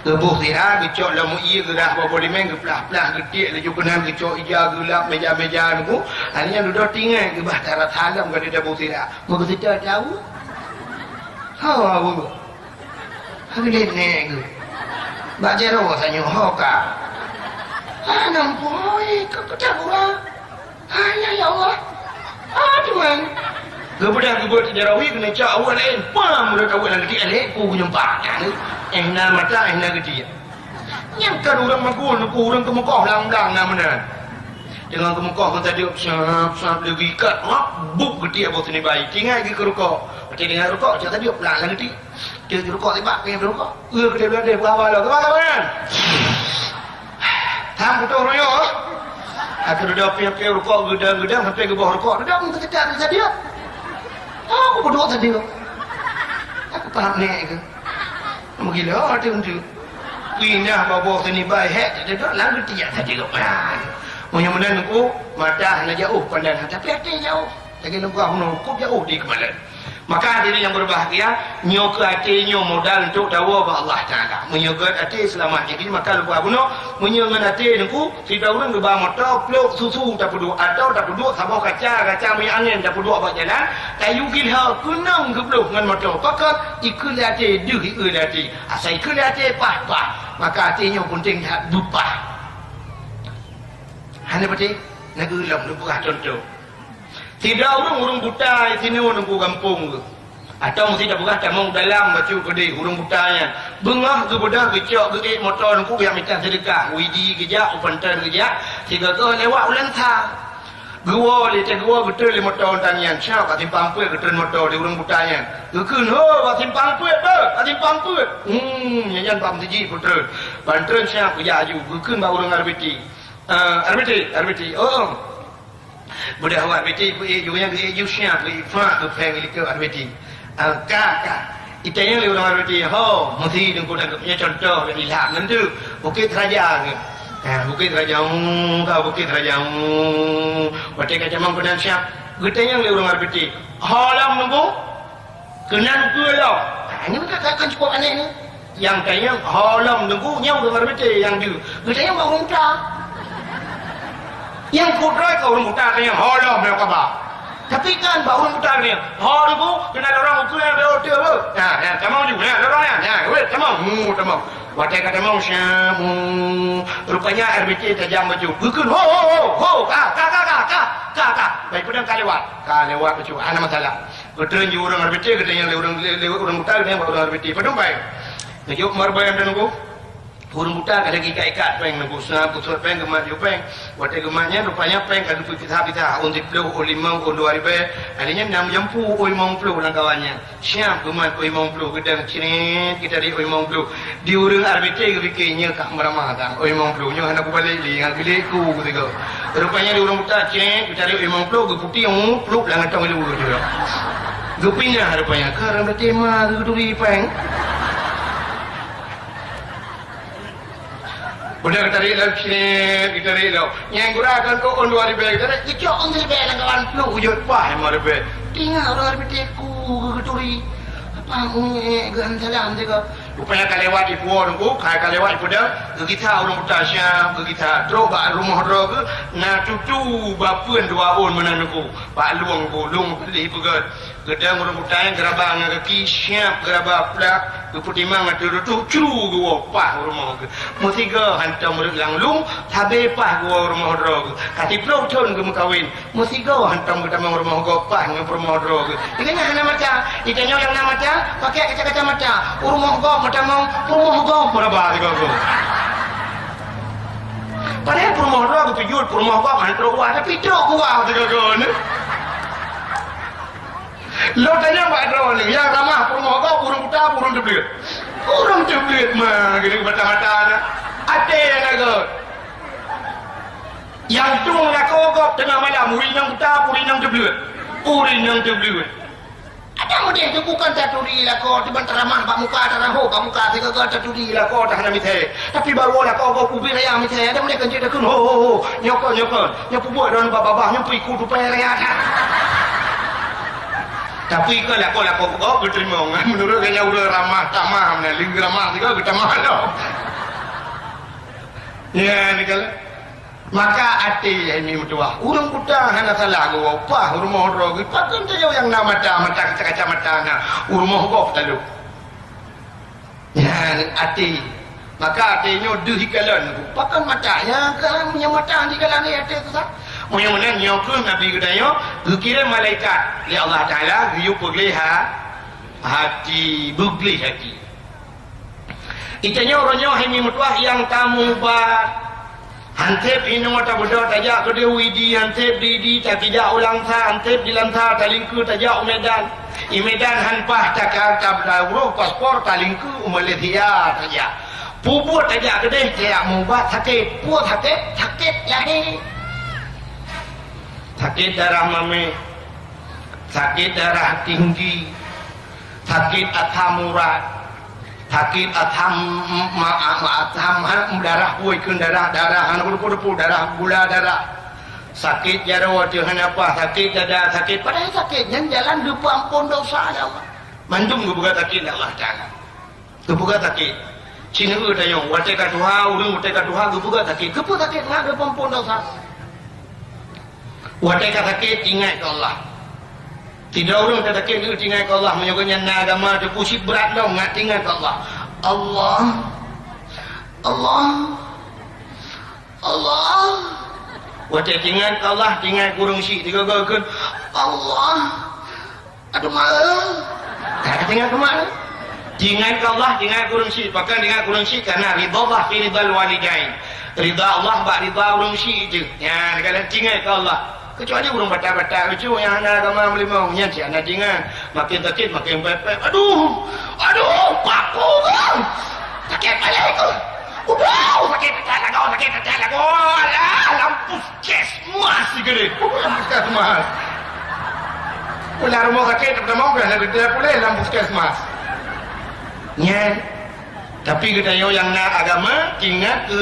[SPEAKER 1] kebuh tira kecok lamu iya gerah buah limeng geplah getik laju kenan kecok ija gelap meja aku hanya duduk tinggal gebah tarat halam ke dia buh tira mau kita tahu hawa hagilin nego bajero sanyo hoka nampoi kekecabura hanya ya Allah cuman gebud jarawi kena cak awal lain pam udah tahu lagi dia ku nyempak na mata na gede yang kan orang makul orang kemukoh lang-lang namanya dengan kemukoh kan tadi siap lebih kat buk gede abot ni baik tinggal lagi ke rukuk berarti dengan rukuk macam tadi pelan lah gede dia rukuk tembak pengen rukuk gede berada bawah lah kemana kan tam betul royo aku dah pergi rukuk gedang sampai ke bawah rukuk dah minta kejar tadi aku berdoa tadi aku paham ni ke gila ada untuk pindah bawah sini baik dia tak lalu tiap tadi kok Mudah-mudahan nunggu mata hanya jauh pandang tapi hati jauh. Lagi nunggu aku nunggu jauh di kemalan. Maka diri yang berbahagia nyok hatinya modal untuk dawa ba Allah Taala. Menyogat hati selamat jadi maka lupa guna menyengan hati nunggu tidak orang gebang motor peluk susu tak perlu atau tak perlu sabah kaca mi angin tak perlu buat jalan kayu gilha kunang gebluh dengan motor pakat ikul hati duh ikul hati asal ikul hati pah maka hatinya penting tak lupa. Hanya berarti negeri lam lupa contoh. Tidak urung buta di sini nunggu kampung atau mesti tak bukan tamang dalam baju kedai urung butanya bengah ke bodah kecok ke motor nunggu yang minta sedekah widi kejak upantan kejak tiga ke lewat ulang ta gua leceh gua betul di motor tanian siapa kat simpang puit betul motor di urung butanya gekun ho kat simpang puit kat simpang puit nyanyian pam tiji betul bantuan siapa kejak aju gekun ba urung arbiti oh budak awak beti yang jusnya fa tu family ke arbiti kakak itanya le orang arbiti ho mesti dengku dak punya contoh yang ilham nanti bukit raja bukit raja bukit raja batik kaca mang pedang siap getanya le orang arbiti halam nunggu kenan ke lo ini kan cukup aneh ni yang tanya halam nunggu nyau orang arbiti yang dia getanya mau muda yang kudrai kau orang buta yang halam yang kaba tapi kan bau orang buta ni halam tu kena orang ukur yang betul tu ya tamam juga ya orang ya tamam watai kata mau syamu rupanya RBT tajam baju bukun ho kak baik pedang kalewat baju ana masalah betul je orang RBT katanya orang buta ni orang RBT pedang baik njuk marbayam dan aku urung buta kada ikat peng nunggu sana putus peng gemat yo peng watai gematnya rupanya peng kada pita untuk puluh limau 2000 alinya 6 jampu oi mong puluh lang kawannya siap gemat oi mong puluh gedang cinet kita di oi mong puluh di urang arbite bikinnya kak meramah tang oi mong puluh nyo hendak balik li ngal bilikku gitu rupanya di urang buta cinet kita di oi mong puluh geputi yang puluh lang tong lu juga gepinya rupanya karang bertema geduri peng udah kita tarik lau yang gurakan kau on 2000 kita tarik kecok on 2000 lang kawan lu ujut pah yang 2000 tinggal orang arbiteku geduri apa gan salam juga rupanya kalewat di puan ku kalewat pada kita orang mutasya kita droba rumah droga na cucu bapuan dua on menanku pak luang ku lung beli pegat gedang orang mutanya gerabang kaki siap gerabang plak keputimang ada cucu gua pah rumah mesti ke hantam lang lung tabe pah gua rumah droga kati pro ton ke kawin mesti ke hantam kita rumah gua pah dengan rumah droga ini hanya macam itanya yang nama macam pakai kaca-kaca macam rumah gua macam rumah gua berapa gua padahal rumah droga tujuh rumah gua antro gua tapi truk gua gua ni lo tanya Pak Drone yang ramah rumah kau burung buta burung deblit mah gini mata-mata ada yang agak yang tung nak kau tengah malam urinang buta urinang deblit ada model tu bukan taturi lah kau di bantar ramah pak muka taraho pak muka tiga kau taturi lah kau tak nak mithe tapi baru lah kau kubir yang mithe ada mereka cerita kun ho nyokon buat don babah nyok ikut tu payah tapi kalau kau berterima menurut kaya udah ramah tamah mana lingkar ramah juga kita malu ya ni kalau maka hati ini mutua urang buta hana salah gua apa rumah rogi pakai saja yang nama mata kaca-kaca na rumah gua lalu ya hati maka hatinya dihikalan pakai matanya kan punya mata di kalan ni hati tu sah mudah-mudahan nyokul Nabi Gudaya kira malaikat li Allah Ta'ala giyu pegliha hati bugli hati itanya orangnya hini mutuah yang tamu bar hantep ini mata bodoh tajak ke dia widi hantep di tidak ulang sa hantep di lantar talingku tajak umedan imedan hanpah takar tabdawro paspor talingku umaledhiya tajak puput tajak kedeh tajak mubat sakit puat sakit lahir sakit darah mame, sakit darah tinggi, sakit asam urat, sakit atham darah puikeun darah anu kudu darah gula darah sakit jaro teu apa sakit dada sakit padahal sakitnya jalan depu ampun dosa Allah mandum gebuga sakit Allah taala gebuga sakit cina tayong wate ka duha urang wate ka duha gebuga sakit gebuga sakit ngade ampun dosa wate ka sakit ingat Allah tidak orang kata kena tinggal ke Allah menyokongnya agama dia pusing berat dah ngat tinggal ke Allah Allah wajah tinggal ke Allah tinggal kurung si tiga kan Allah aduh malu tinggal ke mana tinggal ke Allah tinggal kurung si bahkan tinggal kurung si karena ridha Allah fi ridal walidain ridha Allah bak ridha kurung si je ya kalau tinggal ke Allah kecuali burung bata-bata lucu yang anak agama melimau nyanyi anak jingan makin sakit makin pepek aduh paku sakit balik sakit pecah lagu lampu puskesmas gede lampu puskesmas ular mau sakit udah mau kan ada dia pula lampu puskesmas nya tapi kita yang nak agama ingat ke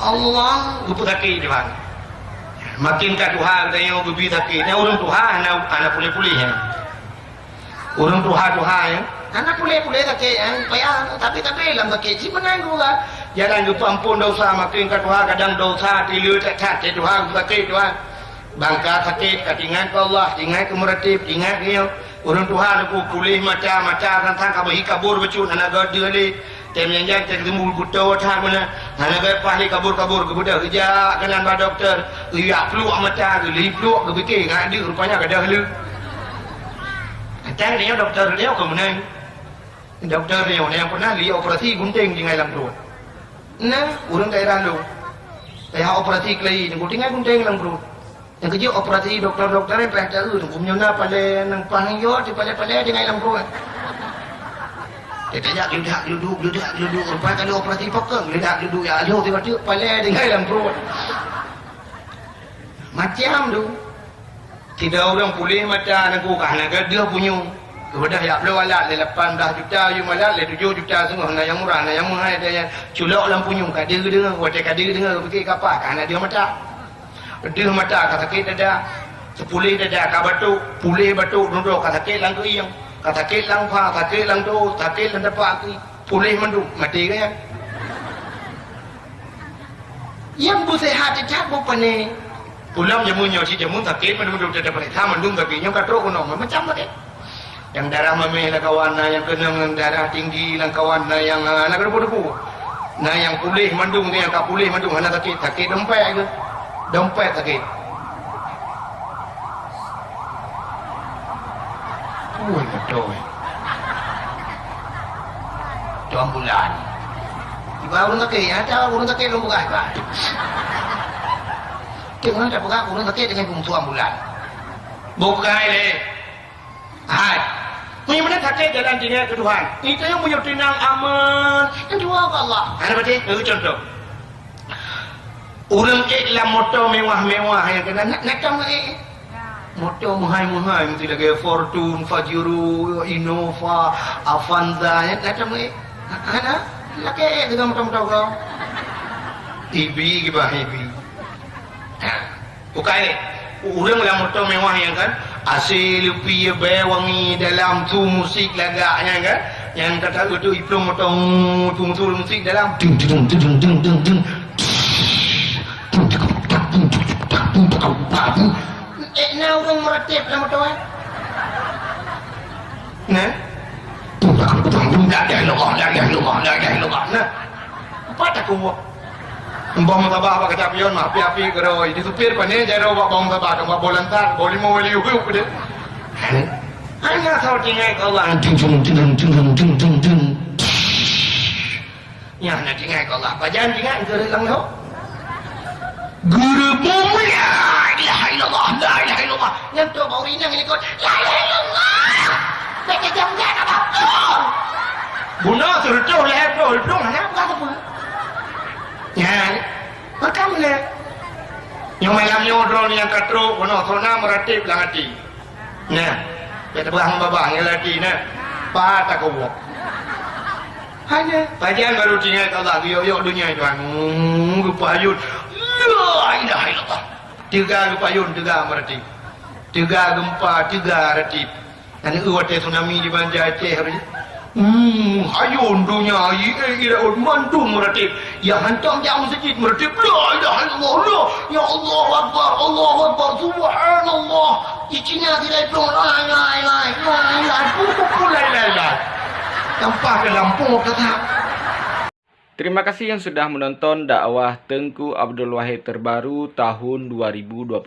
[SPEAKER 1] Allah gupu sakit Tuhan makin ka Tuhan tayo gupi sakit na urang Tuhan anak pulih-pulih ya urang Tuhan ya anak pulih-pulih sakit payah tapi lam sakit si menang gula jalan gupu ampun dosa makin ka Tuhan kadang dosa tilu cacat Tuhan sakit Tuhan bangka sakit katingan ke Allah tinggal ke meratib ingat dia urang Tuhan aku pulih macam-macam tentang kabahi kabur becun anak gede ni tem yang ketemu buta wata mana hana ga pahli kabur ke budak kerja kanan ba doktor iya flu amata li flu ke fikir ngadi rupanya kada helu tang dia doktor dia ke mana doktor dia yang pernah li operasi gunting di dalam perut nah urang daerah lu saya operasi kelai tinggal gunting dalam perut yang kerja operasi doktor yang pernah tahu punya na pada nang pangyo di pada di dalam perut dia tanya duduk rupanya kalau operasi pokok duduk ya aduh tiba-tiba pala dengan dalam perut macam tu tidak orang pulih macam aku kahana dia punya kepada ya belum alat 18 juta you malat 7 juta sungguh yang murah dia culak dalam punya kadir dengan wajah kadir dengan fikir kapal kahana dia mata kata sakit dada sepulih dada kabatu pulih batu duduk kata sakit lang ke yang sakit lang pa, sakit lang do, sakit lang dapat pulih mandu, mati kan? Yang busehat cak bukan ni. Pulang jamunya si jamun sakit mandu dapat sama mandu tapi yang katro kono macam mana? Yang darah memeh lah kawan, yang kena darah tinggi lah kawan, yang anak debu. Nah yang pulih mandu ni yang tak pulih mandu anak sakit dompet ke? Dompet sakit. Betul. Itu ambulan. Iba urang sakit, ada urang sakit lu buka iba. Tengah ada buka urang sakit dengan bungsu ambulan. Buka le. Hai. Punya mana sakit jalan tinggal ke Tuhan. Itu yang punya tenang aman. Yang dua ke Allah. Ada berarti? Itu contoh. Urang iklan motor mewah-mewah yang kena nak motor mahal-mahal mesti lagi Fortune, Fajero, Innova, Avanza yang macam ni ada lagi dengan motor-motor kau EV gimana EV bukan ni orang lah motor mewah yang kan hasil lupi wangi dalam tu musik lagaknya kan yang kata itu motor tu musik dalam na orang meratip nama tuan. Nah, Nah, apa tak kuat? Bong tabah apa kata pion mah api-api keroi di supir pane jaro bong tabah dong bolantar boli mau wali uku udah. Hanya tahu tinggal Allah Ya nak tinggal Allah. Bajan tinggal guru lang no. Guru mulia. La ilaha illallah. Yang tu bau rinang ni kot. La ilaha illallah. Baca jam-jam apa? Bunuh suruh leher tu mana kata pun. Ya, macam ni. Yang malam nyodrol yang katro, bunuh sona meratip lang hati. Nah, Ya terbang babang yang lagi nak. Patah kau buat. Hanya bagian baru tinggal Allah yo dunia itu rupayun. La ilaha illallah. Tiga rupayun tiga berarti. Tiga gempa tiga rati. Dan uwate tsunami di Banda Aceh hari. Hayun dunia ira mantum berarti. Ya hantam jam masjid berarti. La ilaha illallah. Ya Allah akbar. Allah akbar. Subhanallah. Icinya tidak pun lai. Nampak ke Lampung kata.
[SPEAKER 2] Terima kasih yang sudah menonton dakwah Tengku Abdul Wahid terbaru tahun 2025.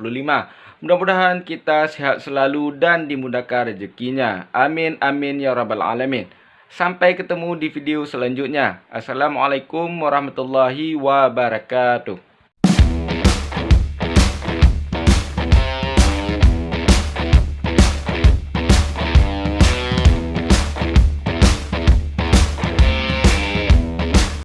[SPEAKER 2] Mudah-mudahan kita sehat selalu dan dimudahkan rezekinya. Amin amin ya rabbal alamin. Sampai ketemu di video selanjutnya. Assalamualaikum warahmatullahi wabarakatuh.